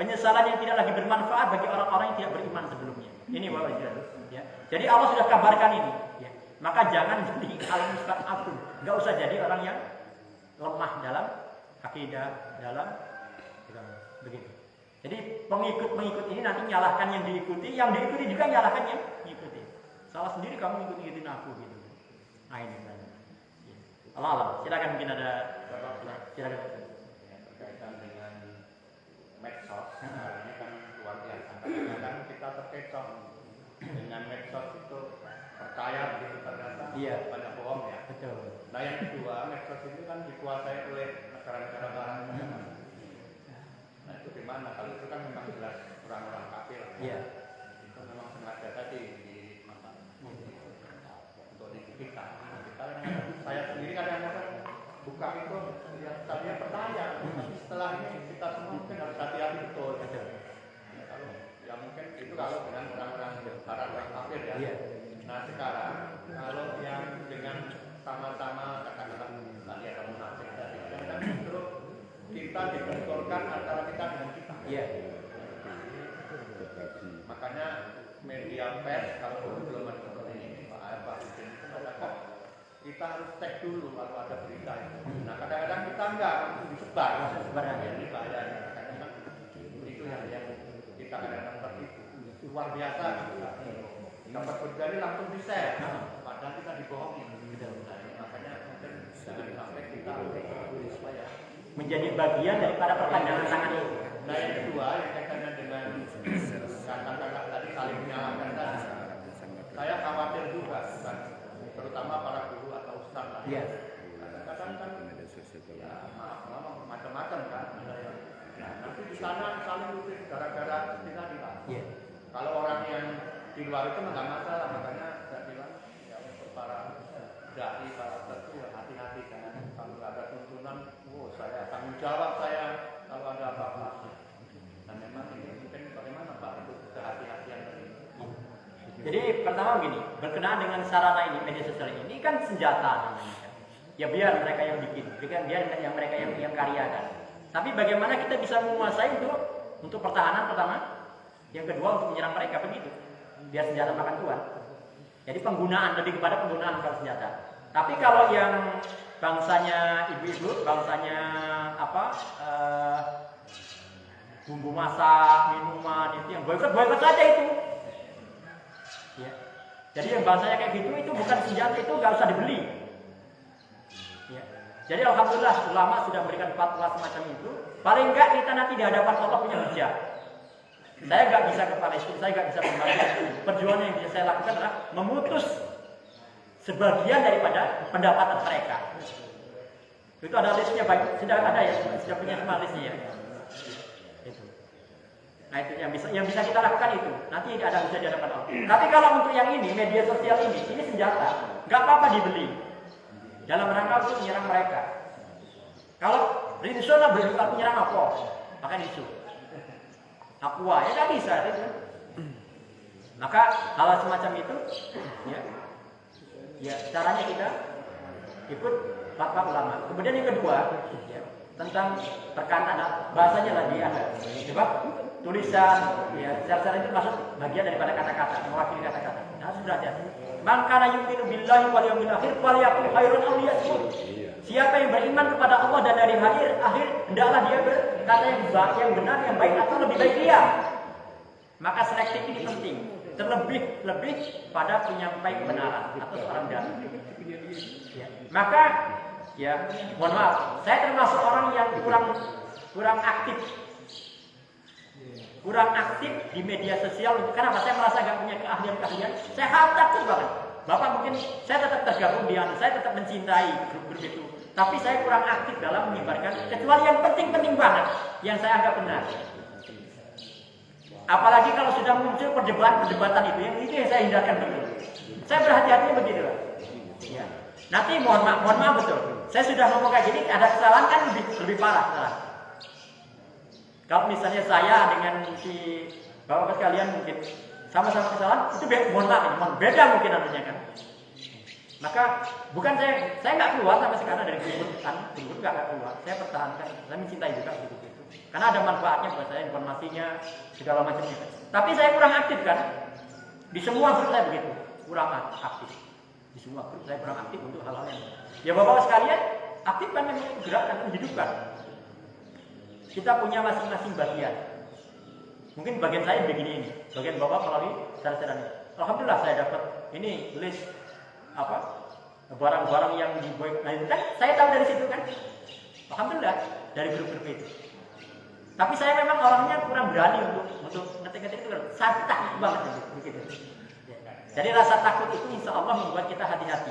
Penyesalan yang tidak lagi bermanfaat bagi orang-orang yang tidak beriman sebelumnya. Ini Bapak Ibu. Ya. Jadi Allah sudah kabarkan ini. Ya. Maka jangan jadi Al-Mustad'afun. Nggak usah jadi orang yang lemah dalam akidah, dalam begitu. Jadi pengikut-pengikut ini nanti nyalahkan yang diikuti juga nyalahkan yang mengikuti. Salah sendiri kamu ngikutin aku gitu. Nah ini kan. Ya. Allah. Silakan mungkin ada silakan. Berkaitan dengan medsos, ini kan luar biasa. Kadang kita terkecoh dengan medsos itu percaya begitu ternyata banyak bohong ya. Betul. Nah yang kedua, medsos itu kan dikuasai oleh negara-negara barat. Nah itu gimana? Kalau itu kan memang jelas orang-orang kafir. Iya. Itu memang sengaja tadi untuk kita. Saya sendiri kadang-kadang buka itu ya tadinya percaya, tapi setelah ini itu kalau dengan orang-orang orang kafir ya. Iya. Nah sekarang kalau yang dengan sama-sama katakanlah tadi ada munafik tadi, dan justru kita dibenturkan antara kita dengan kita. Iya. Makanya media pers kalau belum ada seperti ini Pak Hussein itu kok kita harus cek dulu kalau ada berita itu. Nah kadang-kadang kita enggak langsung disebar sebenarnya ini bahayanya. Karena itu yang kita kadang-kadang tertipu. Luar biasa dapat berjari langsung di share, padahal kita dibohongin. Makanya mungkin jangan sampai kita supaya Menjadi bagian daripada perpanjangan tangan itu. Nah yang kedua yang kaitannya dengan kata-kata tadi saling menyalahkan tadi, saya khawatir juga kan, terutama para guru atau ustaz lah. Iya. Kadang-kadang kan ya maaf macam-macam kan. Nanti di sana saling lupis gara-gara tadi lah. Iya. Kalau orang yang di luar itu nggak masalah, makanya saya bilang ya untuk para dai, para ustaz itu ya hati-hati kan. Kalau nggak ada tuntunan, saya tanggung jawab saya kalau ada apa-apa. Dan memang ini mungkin bagaimana Pak untuk kehati-hatian tadi. Jadi pertama begini, berkenaan dengan sarana ini, media sosial ini kan senjata namanya. Ya biar mereka yang bikin, biar yang mereka yang karyakan. Tapi bagaimana kita bisa menguasai untuk pertahanan pertama, yang kedua untuk menyerang mereka begitu. Biar senjata makan tuan. Jadi penggunaan lebih kepada penggunaan bukan senjata. Tapi kalau yang bangsanya ibu-ibu, bangsanya bumbu masak, minuman itu yang boykot saja itu. Ya. Jadi yang bangsanya kayak gitu itu bukan senjata, itu nggak usah dibeli. Ya. Jadi alhamdulillah ulama sudah memberikan fatwa semacam itu. Paling enggak kita nanti di hadapan Allah punya hujah. Saya nggak bisa ke Palestina, saya nggak bisa kembali. Perjuangan yang bisa saya lakukan adalah memutus sebagian daripada pendapatan mereka. Itu ada listnya, baik sudah ada ya, sudah punya semua listnya ya. Itu. Nah itu yang bisa kita lakukan itu. Nanti ada bisa di hadapan Allah. Tapi kalau untuk yang ini, media sosial ini senjata, nggak apa-apa dibeli. Dalam rangka untuk menyerang mereka. Kalau Rinsola berjuang menyerang apa? Maka isu. Aqua ya nggak bisa itu. Maka hal semacam itu, ya caranya kita ikut fatwa ulama. Kemudian yang kedua, ya, tentang perkataan bahasanya lagi ada. Sebab tulisan, ya secara itu masuk bagian daripada kata-kata, mewakili kata-kata. Nah, sudah ada. Man kana yu'minu billahi wal yawmil akhir falyaqul khairan aw liyasmut. Siapa yang beriman kepada Allah dan hari akhir, hendaklah dia berkata yang benar, yang baik atau lebih baik dia. Maka selektif ini penting. Terlebih pada penyampai kebenaran atau seorang dai. Ya. Maka, ya mohon maaf, saya termasuk orang yang kurang aktif di media sosial. Karena saya merasa nggak punya keahlian. Saya takut banget. Bapak mungkin saya tetap tergabung di saya tetap mencintai grup-grup itu. Tapi saya kurang aktif dalam menyebarkan, kecuali yang penting-penting banget, yang saya anggap benar. Apalagi kalau sudah muncul perdebatan itu, yang saya hindarkan betul. Saya berhati-hati begitu. Ya. Nanti mohon maaf betul. Saya sudah ngomong kayak gini, ada kesalahan kan lebih parah. Salah. Kalau misalnya saya dengan si bapak sekalian mungkin sama-sama kesalahan, itu mohon maaf, beda mungkin namanya kan. Maka bukan saya nggak keluar sampai sekarang dari grup nggak keluar. Saya pertahankan, saya mencintai juga gitu. Karena ada manfaatnya buat saya, informasinya segala macamnya. Tapi saya kurang aktif kan. Di semua grup saya begitu, kurang aktif. Di semua grup saya kurang aktif untuk hal-hal yang. Ya bapak sekalian, aktifkan memang gerakan menghidupkan. Kita punya masing-masing bagian. Mungkin bagian saya begini ini, bagian bapak melalui cara-cara ini. Alhamdulillah saya dapat ini list barang-barang yang dibuat. Nah itu kan saya tahu dari situ kan. Alhamdulillah dari grup-grup itu. Tapi saya memang orangnya kurang berani untuk ngetik-ngetik itu. Saya takut banget begitu. Jadi rasa takut itu insya Allah membuat kita hati-hati.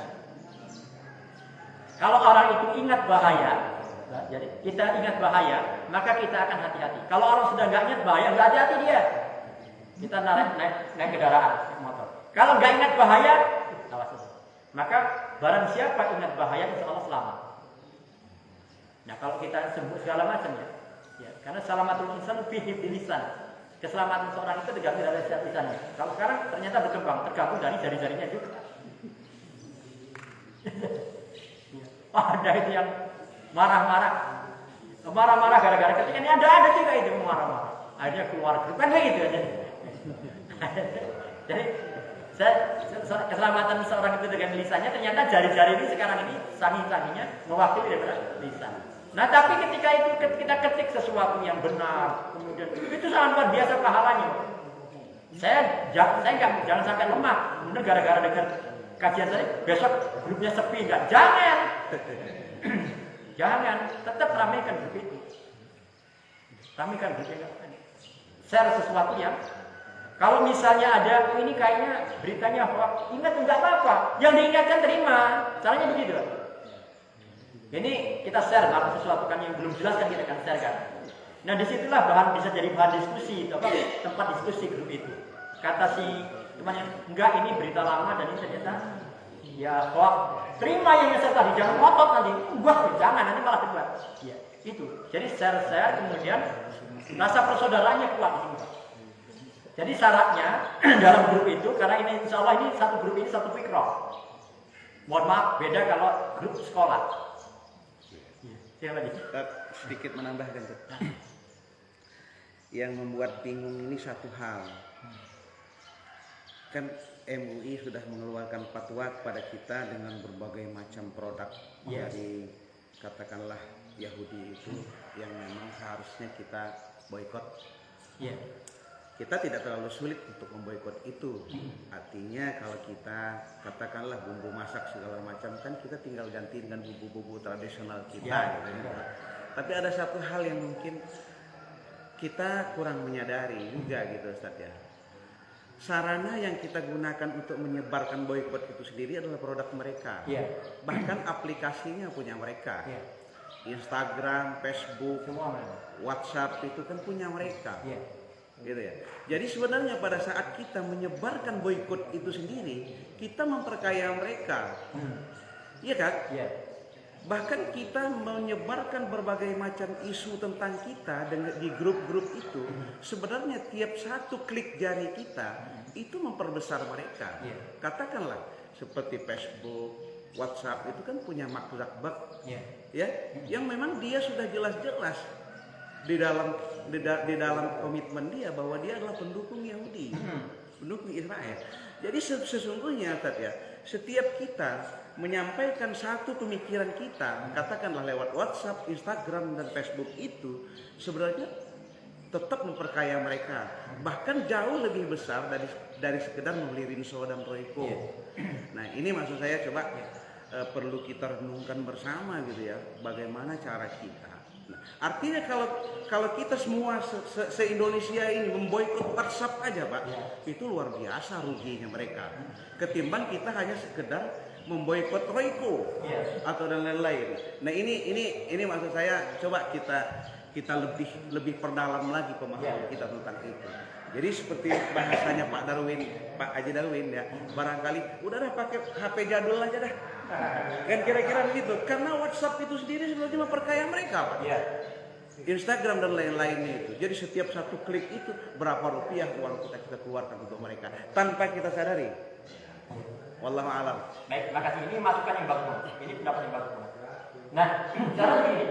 Kalau orang itu ingat bahaya, jadi kita ingat bahaya, maka kita akan hati-hati. Kalau orang sudah nggak ingat bahaya, nggak hati-hati dia. Kita naik kendaraan, naik motor. Kalau nggak ingat bahaya, awas. Maka barang siapa ingat bahaya, insya Allah selamat. Nah kalau kita sebut segala macam ya, karena salamatul insan fi hifdzil lisan. Keselamatan seorang itu tergantung dari lisannya. Kalau sekarang ternyata berkembang, tergantung dari jari-jarinya juga. Ada itu yang marah-marah gara-gara ketika ini ada juga itu marah-marah. Akhirnya keluar grup kan begitu aja. Jadi keselamatan seorang itu dengan lisannya, ternyata jari-jari ini sekarang ini sangi-sanginya mewakili daripada lisan. Nah tapi ketika itu kita ketik sesuatu yang benar, kemudian itu sangat luar biasa pahalanya. Jangan sampai lemah. Kemudian gara-gara dengar kajian saya besok grupnya sepi, enggak. Jangan, tetap ramaikan grup itu. Ramaikan grup itu. Share sesuatu yang kalau misalnya ada ini kayaknya beritanya hoax, ingat enggak apa-apa. Yang diingatkan terima. Caranya begitu. Ini kita share kalau sesuatu kan yang belum jelas kan kita akan share kan. Nah disitulah bisa jadi bahan diskusi, tempat diskusi grup itu. Kata si temannya, enggak ini berita lama dan ini ternyata ya hoax. Terima yang saya tadi, jangan ngotot nanti. Jangan nanti malah debat. Ya itu. Jadi share kemudian rasa persaudaraannya kuat. Jadi syaratnya dalam grup itu, karena ini insya Allah ini satu grup ini satu fikroh. Mohon maaf, beda kalau grup sekolah. Sedikit menambahkan tuh. Yang membuat bingung ini satu hal. Kan MUI sudah mengeluarkan fatwa kepada kita dengan berbagai macam produk dari katakanlah Yahudi itu yang memang seharusnya kita boikot. Kita tidak terlalu sulit untuk memboikot itu. Artinya kalau kita katakanlah bumbu masak segala macam kan kita tinggal ganti dengan bumbu-bumbu tradisional kita. Tapi ada satu hal yang mungkin kita kurang menyadari juga gitu Ustaz ya. Sarana yang kita gunakan untuk menyebarkan boikot itu sendiri adalah produk mereka. Bahkan aplikasinya punya mereka. Instagram, Facebook, WhatsApp itu kan punya mereka. Gitu ya. Jadi sebenarnya pada saat kita menyebarkan boikot itu sendiri, kita memperkaya mereka. Iya kan? Bahkan kita menyebarkan berbagai macam isu tentang kita di grup-grup itu, sebenarnya tiap satu klik jari kita itu memperbesar mereka. Katakanlah seperti Facebook, WhatsApp itu kan punya Mark Zuckerberg, ya, yang memang dia sudah jelas-jelas di dalam komitmen dia bahwa dia adalah pendukung Yahudi, pendukung Israel. Jadi sesungguhnya setiap kita menyampaikan satu pemikiran kita, katakanlah lewat WhatsApp, Instagram dan Facebook itu sebenarnya tetap memperkaya mereka, bahkan jauh lebih besar dari sekedar membeli rinso dan roiko. Nah ini maksud saya coba perlu kita renungkan bersama gitu ya, bagaimana cara kita. Nah, artinya kalau kita semua se-Indonesia ini memboikot WhatsApp aja Pak, itu luar biasa ruginya mereka. Ketimbang kita hanya sekedar memboikot Royco atau dan lain-lain. Nah ini maksud saya coba kita lebih perdalam lagi pemahaman kita tentang itu. Jadi seperti bahasanya Pak Haji Darwin ya, barangkali udah pakai HP jadul aja dah. Kan kira-kira begitu. Karena WhatsApp itu sendiri sebenarnya memperkaya mereka Pak. Instagram dan lain-lainnya itu. Jadi setiap satu klik itu berapa rupiah uang kita keluarkan untuk mereka tanpa kita sadari. Wallahu a'lam. Baik, terima kasih. Ini masukan yang bagus. Ini pendapat yang bagus. Nah, cara begini.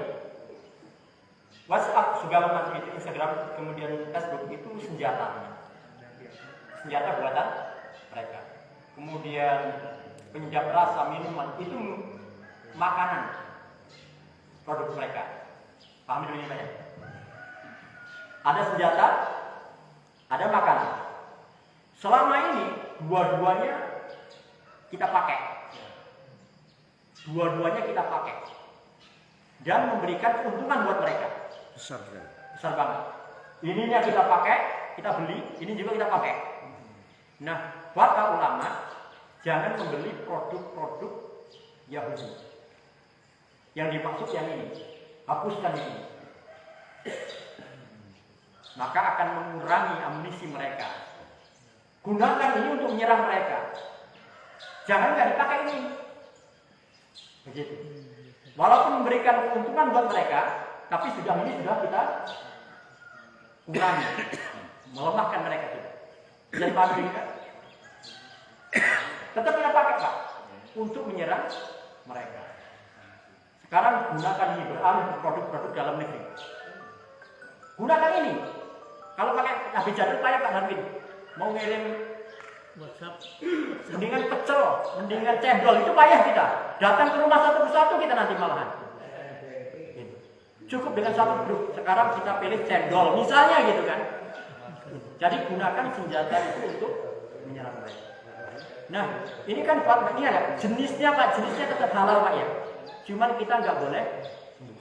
WhatsApp segala macam itu, Instagram, kemudian Facebook itu senjata buatan mereka. Kemudian penyedap rasa minuman itu makanan produk mereka. Paham dulu ini? Ada senjata, ada makanan. Selama ini dua-duanya kita pakai. Dua-duanya kita pakai. Dan memberikan keuntungan buat mereka. Besar banget. Ininya kita pakai, kita beli, ini juga kita pakai. Nah, kata ulama, jangan membeli produk-produk Yahudi. Yang dimaksud yang ini, hapuskan ini. Maka akan mengurangi amunisi mereka. Gunakan ini untuk menyerang mereka. Jangan nggak dipakai ini. Begitu. Walaupun memberikan keuntungan buat mereka, tapi ini sudah kita kurangi. melemahkan mereka juga. Bisa dipahami kan? Tetap kita pakai Pak untuk menyerang mereka. Sekarang gunakan ini, beralih ke produk-produk dalam negeri. Gunakan ini. Kalau pakai habis jadul payah Pak Darwin. Mau ngirim WhatsApp, mendingan pecel, mendingan cendol, itu payah kita. Datang ke rumah satu persatu kita nanti malahan. Cukup dengan satu grup. Sekarang kita pilih cendol, misalnya gitu kan. Jadi gunakan senjata itu untuk menyerang mereka. Nah, ini kan ini ada jenisnya Pak, jenisnya tetap halal Pak ya. Cuman kita nggak boleh.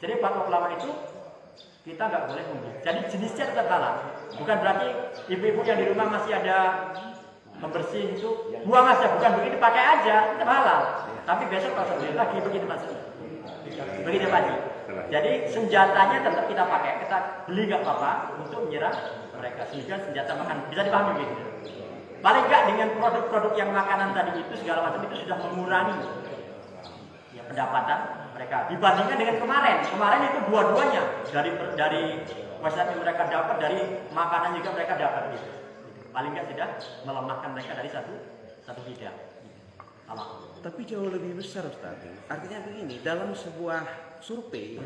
Jadi fatwa ulama itu kita nggak boleh membuat. Jadi jenisnya tetap halal. Bukan berarti ibu-ibu yang di rumah masih ada membersih itu buang aja, bukan begitu, pakai aja, tetap halal. Tapi besok kalau beli lagi begitu Mas. Begitu Pak. Jadi senjatanya tetap kita pakai, kita beli nggak apa-apa untuk menyerang mereka. Sehingga senjata makan bisa dipahami begitu. Paling nggak dengan produk-produk yang makanan tadi itu segala macam itu sudah mengurangi ya, pendapatan mereka dibandingkan dengan kemarin. Kemarin itu dua-duanya dari website yang mereka dapat, dari makanan juga mereka dapat gitu. Paling nggak sudah melemahkan mereka dari satu bidang. Tapi jauh lebih besar Ustaz. Artinya begini, dalam sebuah survei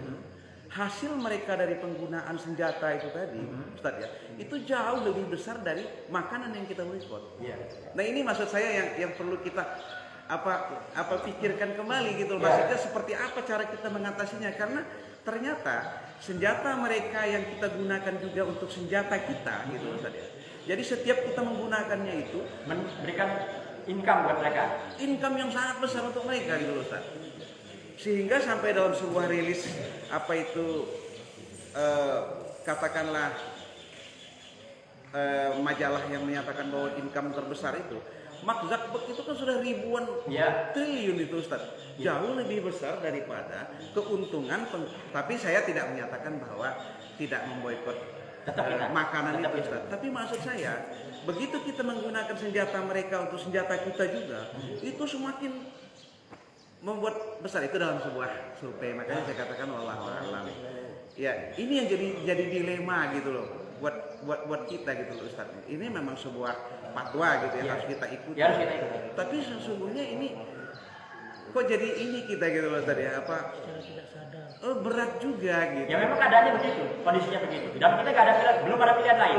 hasil mereka dari penggunaan senjata itu tadi, Ustaz ya, itu jauh lebih besar dari makanan yang kita boikot. Nah ini maksud saya yang perlu kita pikirkan kembali gitu. Maksudnya seperti apa cara kita mengatasinya, karena ternyata senjata mereka yang kita gunakan juga untuk senjata kita gitu Ustaz ya. Jadi setiap kita menggunakannya itu memberikan income buat mereka. Income yang sangat besar untuk mereka gitu Ustaz. Sehingga sampai dalam sebuah rilis katakanlah majalah yang menyatakan bahwa income terbesar itu, Mark Zuckerberg itu kan sudah ribuan triliun itu Ustaz. Jauh lebih besar daripada keuntungan. Tapi saya tidak menyatakan bahwa tidak memboikot makanan itu Ustaz. Tapi maksud saya, begitu kita menggunakan senjata mereka untuk senjata kita juga, itu semakin membuat besar. Itu dalam sebuah survei. Makanya saya katakan wallahu a'lam. Ya, ini yang jadi dilema gitu loh buat kita gitu loh Ustaz. Ini memang sebuah fatwa gitu yang harus kita ikuti. Ya, harus kita ikuti. Tapi sesungguhnya ini kok jadi ini kita gitu loh Ustaz ya, berat juga gitu. Ya memang keadaannya begitu, kondisinya begitu. Dan kita nggak ada pilihan, belum ada pilihan lain.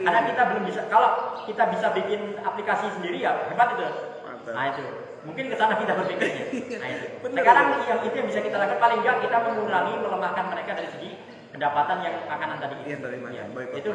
Karena kita belum bisa. Kalau kita bisa bikin aplikasi sendiri ya hebat itu. Mantap. Nah itu, mungkin ke sana kita berpikirnya. Nah itu. Sekarang itu yang bisa kita lakukan, paling nggak kita mengurangi, melemahkan mereka dari segi pendapatan yang makanan tadi. Iya, dari makanan. Baik, itu.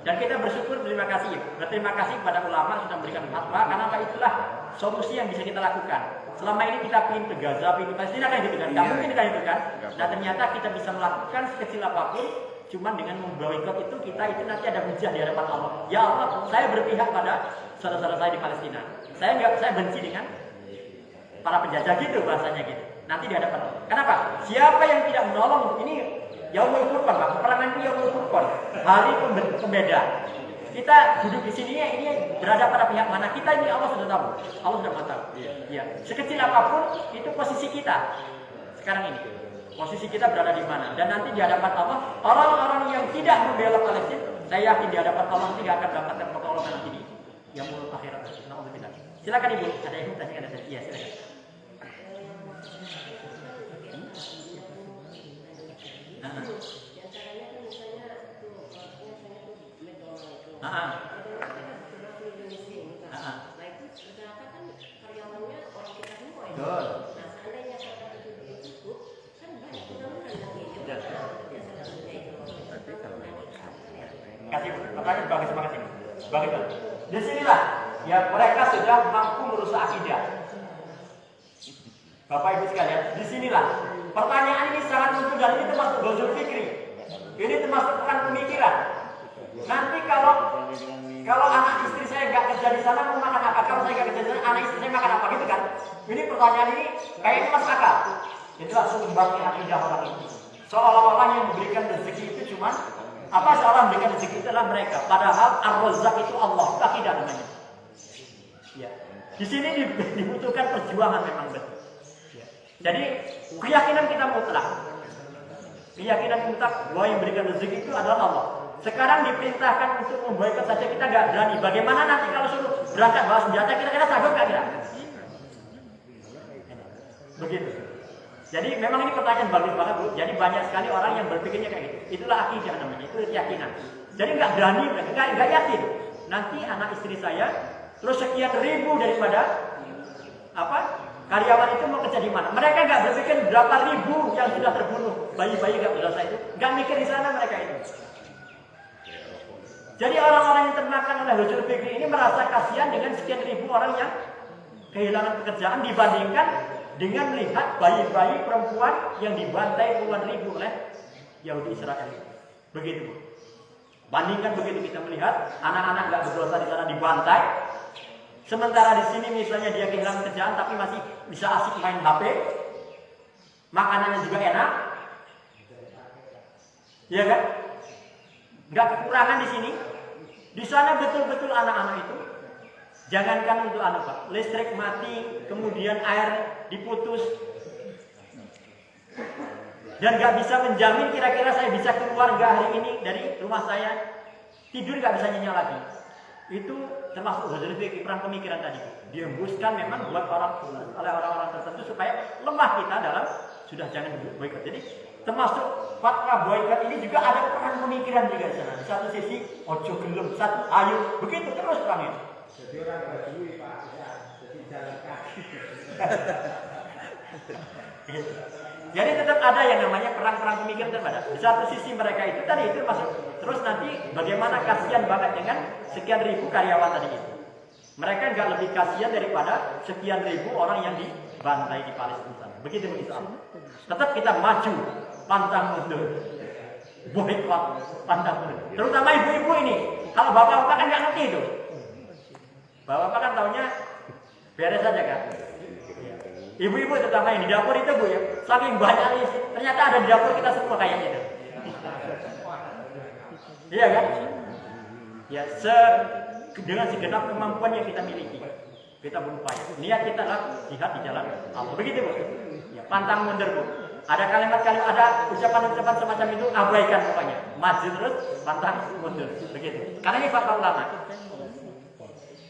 Dan kita bersyukur, berterima kasih kepada ulama sudah memberikan fatwa, karena itulah solusi yang bisa kita lakukan. Selama ini kita ingin ke Gaza, ingin ke Palestina kan gitu kan, nggak mungkin kan itu kan. Nah ternyata kita bisa melakukan sekecil apapun, cuman dengan memboikot itu kita itu nanti ada hujah di hadapan Allah. Ya Allah, saya berpihak pada saudara-saudara saya di Palestina. Saya benci dengan para penjajah gitu bahasanya gitu. Nanti di hadapan Allah. Kenapa? Siapa yang tidak menolong ini Yaumul Furqan, Pak. Peperangan itu Yaumul Furqan, hari pembeda. Kita duduk di sini ya, ini berada pada pihak mana, kita ini Allah sudah tahu. Allah sudah tahu. Ya. Sekecil apapun itu posisi kita sekarang ini. Posisi kita berada di mana? Dan nanti di hadapan Allah, orang-orang yang tidak membela Palestina, saya yakin di hadapan Allah tidak akan dapatkan pertolongan nanti di Yaumul Akhirat. Nauzubillah. Silakan Ibu, ada yang tanya ada? Iya, silakan. Kasih pertanyaan bagus banget ini. Bagus. Di sinilah ya mereka sudah mampu merusak akidah. Bapak Ibu sekalian, di sinilah pertanyaan ini sangat muncul dan ini termasuk gozul fikri. Ini termasuk perang pemikiran. Nanti kalau anak istri saya nggak kerja di sana mau makan apa? Kalau saya nggak kerja di sana, anak istri saya makan apa gitu kan? Ini pertanyaan ini kayaknya masuk akal. Itulah sumbernya akidah orang itu. Seolah-olah yang memberikan rezeki itu cuma seolah memberikan rezeki itu adalah mereka. Padahal Ar-Razzaq itu Allah, itu akidah namanya. Ya. Di sini dibutuhkan perjuangan memang betul. Ya. Jadi keyakinan kita mutlak. Keyakinan mutlak bahwa yang memberikan rezeki itu adalah Allah. Sekarang diperintahkan untuk memboikot saja kita nggak berani. Bagaimana nanti kalau suruh berangkat bawa senjata, kira-kira sanggup nggak kira? Begitu. Jadi memang ini pertanyaan bagus banget Bu. Jadi banyak sekali orang yang berpikirnya kayak gitu. Itulah akidah namanya, itu keyakinan. Jadi nggak berani, nggak yakin. Nanti anak istri saya, terus sekian ribu daripada karyawan itu mau kerja di mana? Mereka nggak berpikir berapa ribu yang sudah terbunuh, bayi-bayi nggak berdosa itu, nggak mikir di sana mereka itu. Jadi orang-orang yang termakan oleh hujul fikri ini merasa kasihan dengan sekian ribu orang yang kehilangan pekerjaan dibandingkan dengan melihat bayi-bayi perempuan yang dibantai puluhan ribu oleh Yahudi Israel. Begitu. Bandingkan begitu kita melihat anak-anak nggak berdosa di sana dibantai. Sementara di sini misalnya dia kehilangan kerjaan tapi masih bisa asik main HP, makanannya juga enak, ya kan? Nggak kekurangan di sini. Di sana betul-betul anak-anak itu, jangankan untuk Pak, listrik mati, kemudian air diputus, dan nggak bisa menjamin kira-kira saya bisa keluar nggak hari ini dari rumah saya, tidur nggak bisa nyenyak lagi. Itu termasuk perang pemikiran tadi, dihembuskan memang buat oleh orang-orang tertentu supaya lemah kita dalam sudah jangan boikot. Jadi termasuk fatwa boikot ini juga ada perang pemikiran juga di sana. Di satu sisi ojo gelem, satu ayo, begitu terus perang itu. Jadi orang berdui Pak, ya, jadi jalan kaki. Jadi tetap ada yang namanya perang-perang pemikiran terhadap. Di satu sisi mereka itu tadi itu masuk. Terus nanti bagaimana kasihan banget dengan sekian ribu karyawan tadi itu. Mereka nggak lebih kasihan daripada sekian ribu orang yang dibantai di Palestina. Begitu Allah. Tetap kita maju, pantang mundur. Boikot, pantang mundur. Terutama ibu-ibu ini. Kalau bapak-bapak kan nggak ngerti itu. Bapak-bapak kan taunya beres saja kan. Ibu-ibu terutama yang di dapur itu Bu ya, saking banyaknya ternyata ada di dapur kita semua kayak gitu. Iya kan? Ya dengan segenap kemampuan yang kita miliki, kita berupaya. Niat kita lah jihad di jalan Allah. Begitu Bu. Ya, pantang mundur Bu. Ada kalimat-kalimat, ada ucapan-ucapan semacam itu abaikan pokoknya. Maju terus, pantang mundur. Begitu. Karena ini fatwa ulama.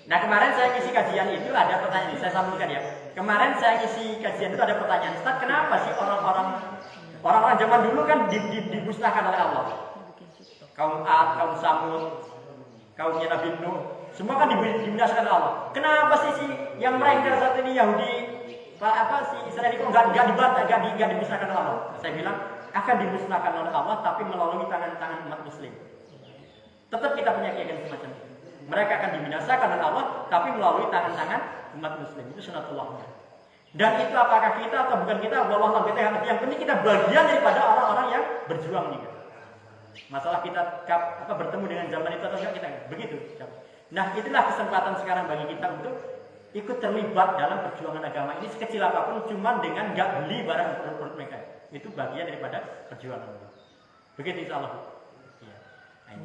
Nah kemarin saya ngisi kajian itu ada pertanyaan, saya sambungkan ya. Kemarin saya ngisi kajian itu ada pertanyaan, Ustaz, kenapa sih orang-orang zaman dulu kan dimusnahkan oleh Allah? Kaum Ad, kaum Samud, kaumnya Nabi Nuh, semua kan dibinasakan oleh Allah. Kenapa sih yang mereka saat ini Yahudi, si Israel itu nggak dibantai, nggak dimusnahkan oleh Allah? Saya bilang akan dimusnahkan oleh Allah, tapi melalui tangan-tangan umat Muslim. Tetap kita punya keyakinan semacam itu. Mereka akan dibinasakan oleh Allah, tapi melalui tangan-tangan umat Muslim. Itu sunatullahnya. Dan itu apakah kita atau bukan kita, wallahu a'lam. Yang penting kita bagian daripada orang-orang yang berjuang juga. Masalah kita bertemu dengan zaman itu atau enggak kita begitu. Nah itulah kesempatan sekarang bagi kita untuk ikut terlibat dalam perjuangan agama ini sekecil apapun, cuman dengan nggak beli barang produk mereka. Itu bagian daripada perjuangan. Begitu insyaallah.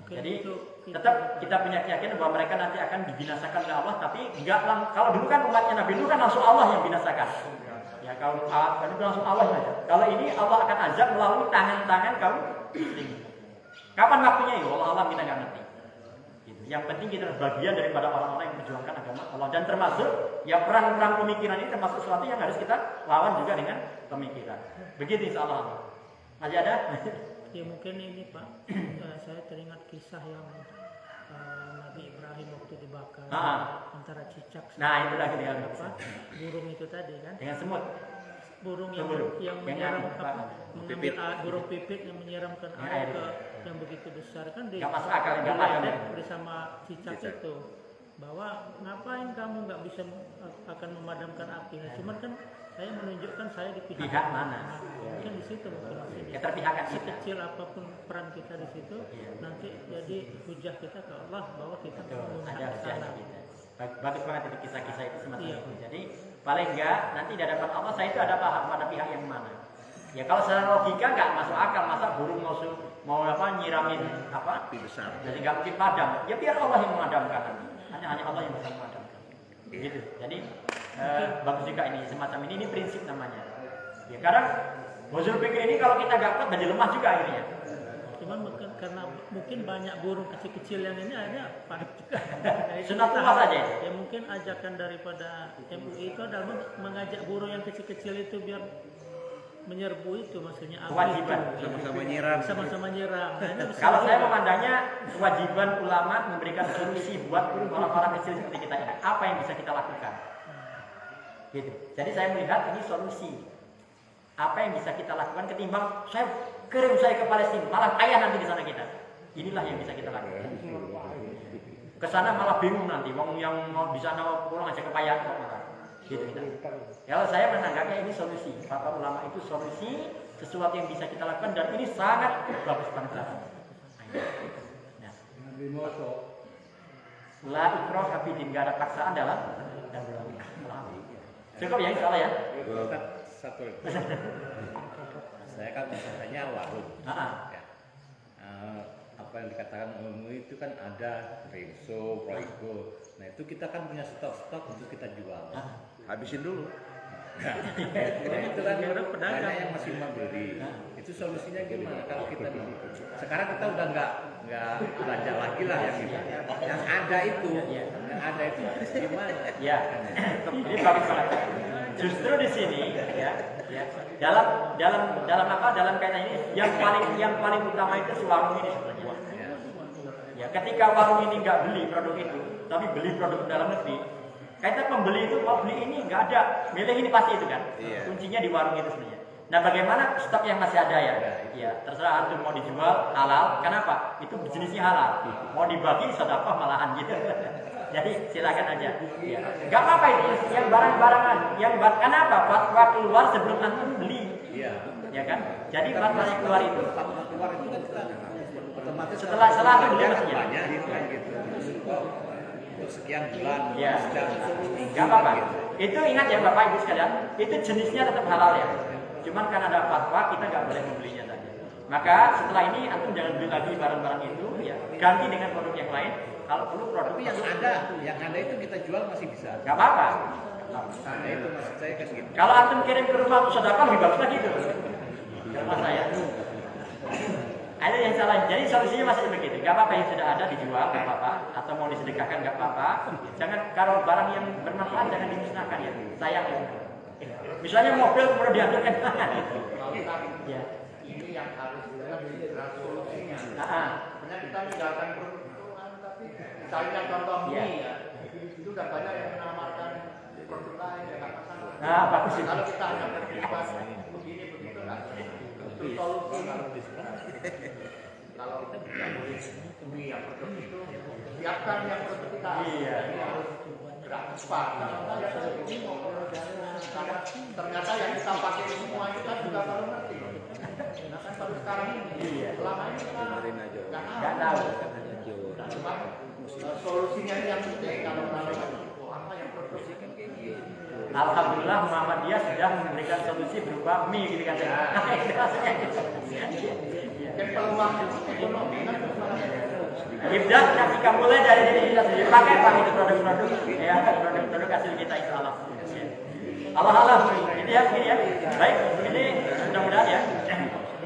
Jadi tetap kita punya keyakinan bahwa mereka nanti akan dibinasakan oleh Allah, tapi enggak kalau dulu kan umatnya Nabi Nuh kan langsung Allah yang binasakan. Ya kalau itu langsung Allah saja. Kalau ini Allah akan azab melalui tangan-tangan kaum muslimin. Kapan waktunya ya Allah kita nggak ngerti. Gitu. Yang penting kita bagian daripada orang-orang yang memperjuangkan agama Allah, dan termasuk ya perang-perang pemikiran ini termasuk sesuatu yang harus kita lawan juga dengan pemikiran. Begitu insyaallah. Masih ada? Ya mungkin ini Pak, saya teringat kisah yang Nabi Ibrahim waktu dibakar antara cicak nah itu lagi dengan burung itu tadi kan? Dengan semut. Burung yang menyiram mengambil burung pipit yang menyiramkan air ke yang begitu besar kan bersama cicak itu, bahwa ngapain kamu nggak bisa akan memadamkan api? Nah, cuman kan saya menunjukkan saya di pihak mana? Mungkin di situ mungkin keterpihakan sekecil apapun peran kita di situ, nanti jadi hujah kita ke Allah bahwa kita menggunakan salah. Bagus banget itu kisah-kisah itu semacam itu. Jadi paling enggak nanti di hadapan Allah saya itu ada pada pihak yang mana. Ya kalau secara logika nggak masuk akal, masa burung mau nyiramin api besar, jadi nggak mungkin padam. Ya biar Allah yang memadamkan. Hanya Allah yang bisa memadamkan. Gitu. Jadi bagus juga ini semacam ini prinsip namanya. Ya kadang huzur pikir ini kalau kita nggak kuat jadi lemah juga akhirnya. Cuman karena mungkin banyak burung kecil-kecil yang ini ada panik juga. Sunatullah saja itu. Ya mungkin ajakan daripada MUI itu adalah mengajak burung yang kecil-kecil itu biar menyerbu itu, maksudnya Kewajiban. Sama-sama nyiram. Sama-sama nyiram. Nah, ini bisa Kalau saya juga. memandangnya kewajiban ulama memberikan solusi buat orang-orang kecil seperti kita ini. Apa yang bisa kita lakukan? Gitu. Jadi saya melihat ini solusi. Apa yang bisa kita lakukan ketimbang saya kirim saya ke Palestina, malah kaya nanti di sana kita. Inilah yang bisa kita lakukan. Ke sana malah bingung nanti, wong yang mau di sana pulang aja kepayahan kok malah. Gitu kita. Kalau saya menanggapnya ini solusi. Kata ulama itu solusi, sesuatu yang bisa kita lakukan dan ini sangat bagus banget. Nah. La ikraha fi din, enggak ada paksaan dalam beragama. Cukup ya, insyaallah ya. Satu. Saya kan usahanya warung. Ya. Apa yang dikatakan MUI itu kan ada Rinso, Proigo. Nah itu kita kan punya stok-stok untuk kita jual. Habisin dulu. Nah, itu kan banyak yang masih mau beli. Itu solusinya gimana? Kalau kita di sekarang kita udah nggak belanja lagi lah yang ada itu gimana? Ya, ini bagus banget. Justru di sini ya, dalam kaitan ini yang paling utama itu warung ini sebenarnya. Ya, ketika warung ini nggak beli produk itu, tapi beli produk dalam negeri, kaitan pembeli itu mau beli ini nggak ada, milih ini pasti itu kan. Kuncinya di warung itu sebenarnya. Nah, bagaimana stok yang masih ada ya? Ya, terserah antum mau dijual halal. Kenapa? Itu jenisnya halal. Mau dibagi sedekah malahan gitu. Jadi silakan aja. Ya. Gak apa-apa itu. Yang barang-barangan, kenapa? Fatwa keluar sebelum antum beli. Ya kan? Jadi fatwa yang keluar itu Keluar itu kan kita otomatis setelah antum beli maksudnya. banyak gitu. Sekian bulan. Ya. Gak apa-apa. Itu ingat ya Bapak Ibu sekalian, itu jenisnya tetap halal ya. Cuman kan ada fatwa kita nggak boleh membelinya saja. Maka setelah ini antum jangan beli lagi barang-barang itu, ya ganti dengan produk yang lain. Kalau perlu produk Tapi yang ada itu kita jual masih bisa. nggak apa-apa. Nah itu maksud saya kan gitu. Kalau antum kirim ke rumah untuk sedekah lebih bagus lagi itu. Kalau saya. Ada yang salah. Jadi solusinya masih begitu. Nggak apa-apa yang sudah ada dijual, nggak apa-apa. Atau mau disedekahkan nggak apa-apa. Jangan kalau barang yang bermanfaat jangan dimusnahkan ya. Sayang ya. Misalnya mobil kemudian diambilkan. Ya. Ini yang harus kita solusinya. Sebenarnya kita meninggalkan produk itu tapi misalnya contoh mie ya. Itu udah banyak yang menawarkan produk lain yang nggak masalah. Nah, bagus itu. Kalau kita hanya berdebat begini begitu kan. Itu solusi. Kalau kita tidak boleh mie yang produk itu siapkan yang produk kita. Iya. Ini harus gerak cepat. Karena ternyata yang kita pakai semua itu kan juga baru nanti. Nah kan baru sekarang ini. Selama ini kita nggak tahu. Cuma solusinya yang penting kalau apa yang produksi kan kayak gitu. Alhamdulillah Muhammadiyah sudah memberikan solusi berupa mie gitu kan. Dan peluang ekonomi kan Ibdah kita mulai dari diri kita sendiri. Pakai Pak itu produk-produk ya, produk-produk hasil kita itu Allah. Allah ini ya, ini ya. Baik, ini mudah-mudahan ya.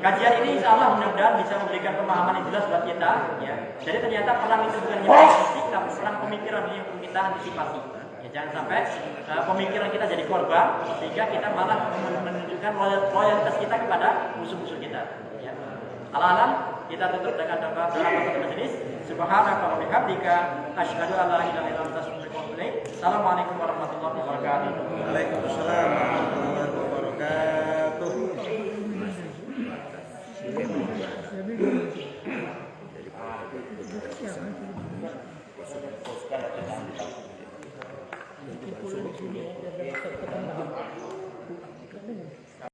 Kajian ini insya Allah mudah-mudahan bisa memberikan pemahaman yang jelas buat kita ya. Jadi ternyata perang itu bukan hanya fisik, tapi perang pemikiran yang perlu kita antisipasi. Ya, jangan sampai pemikiran kita jadi korban sehingga kita malah menunjukkan loyalitas kita kepada musuh-musuh kita. Ya. Al-alam kita tutup dengan doa majelis. Subhanaka wa bihamdika asyhadu an la ilaha illa anta astaghfiruka wa atubu ilaik. Assalamualaikum warahmatullahi wabarakatuh. Waalaikumsalam warahmatullahi wabarakatuh. Di sini ya, biar dapat ketemu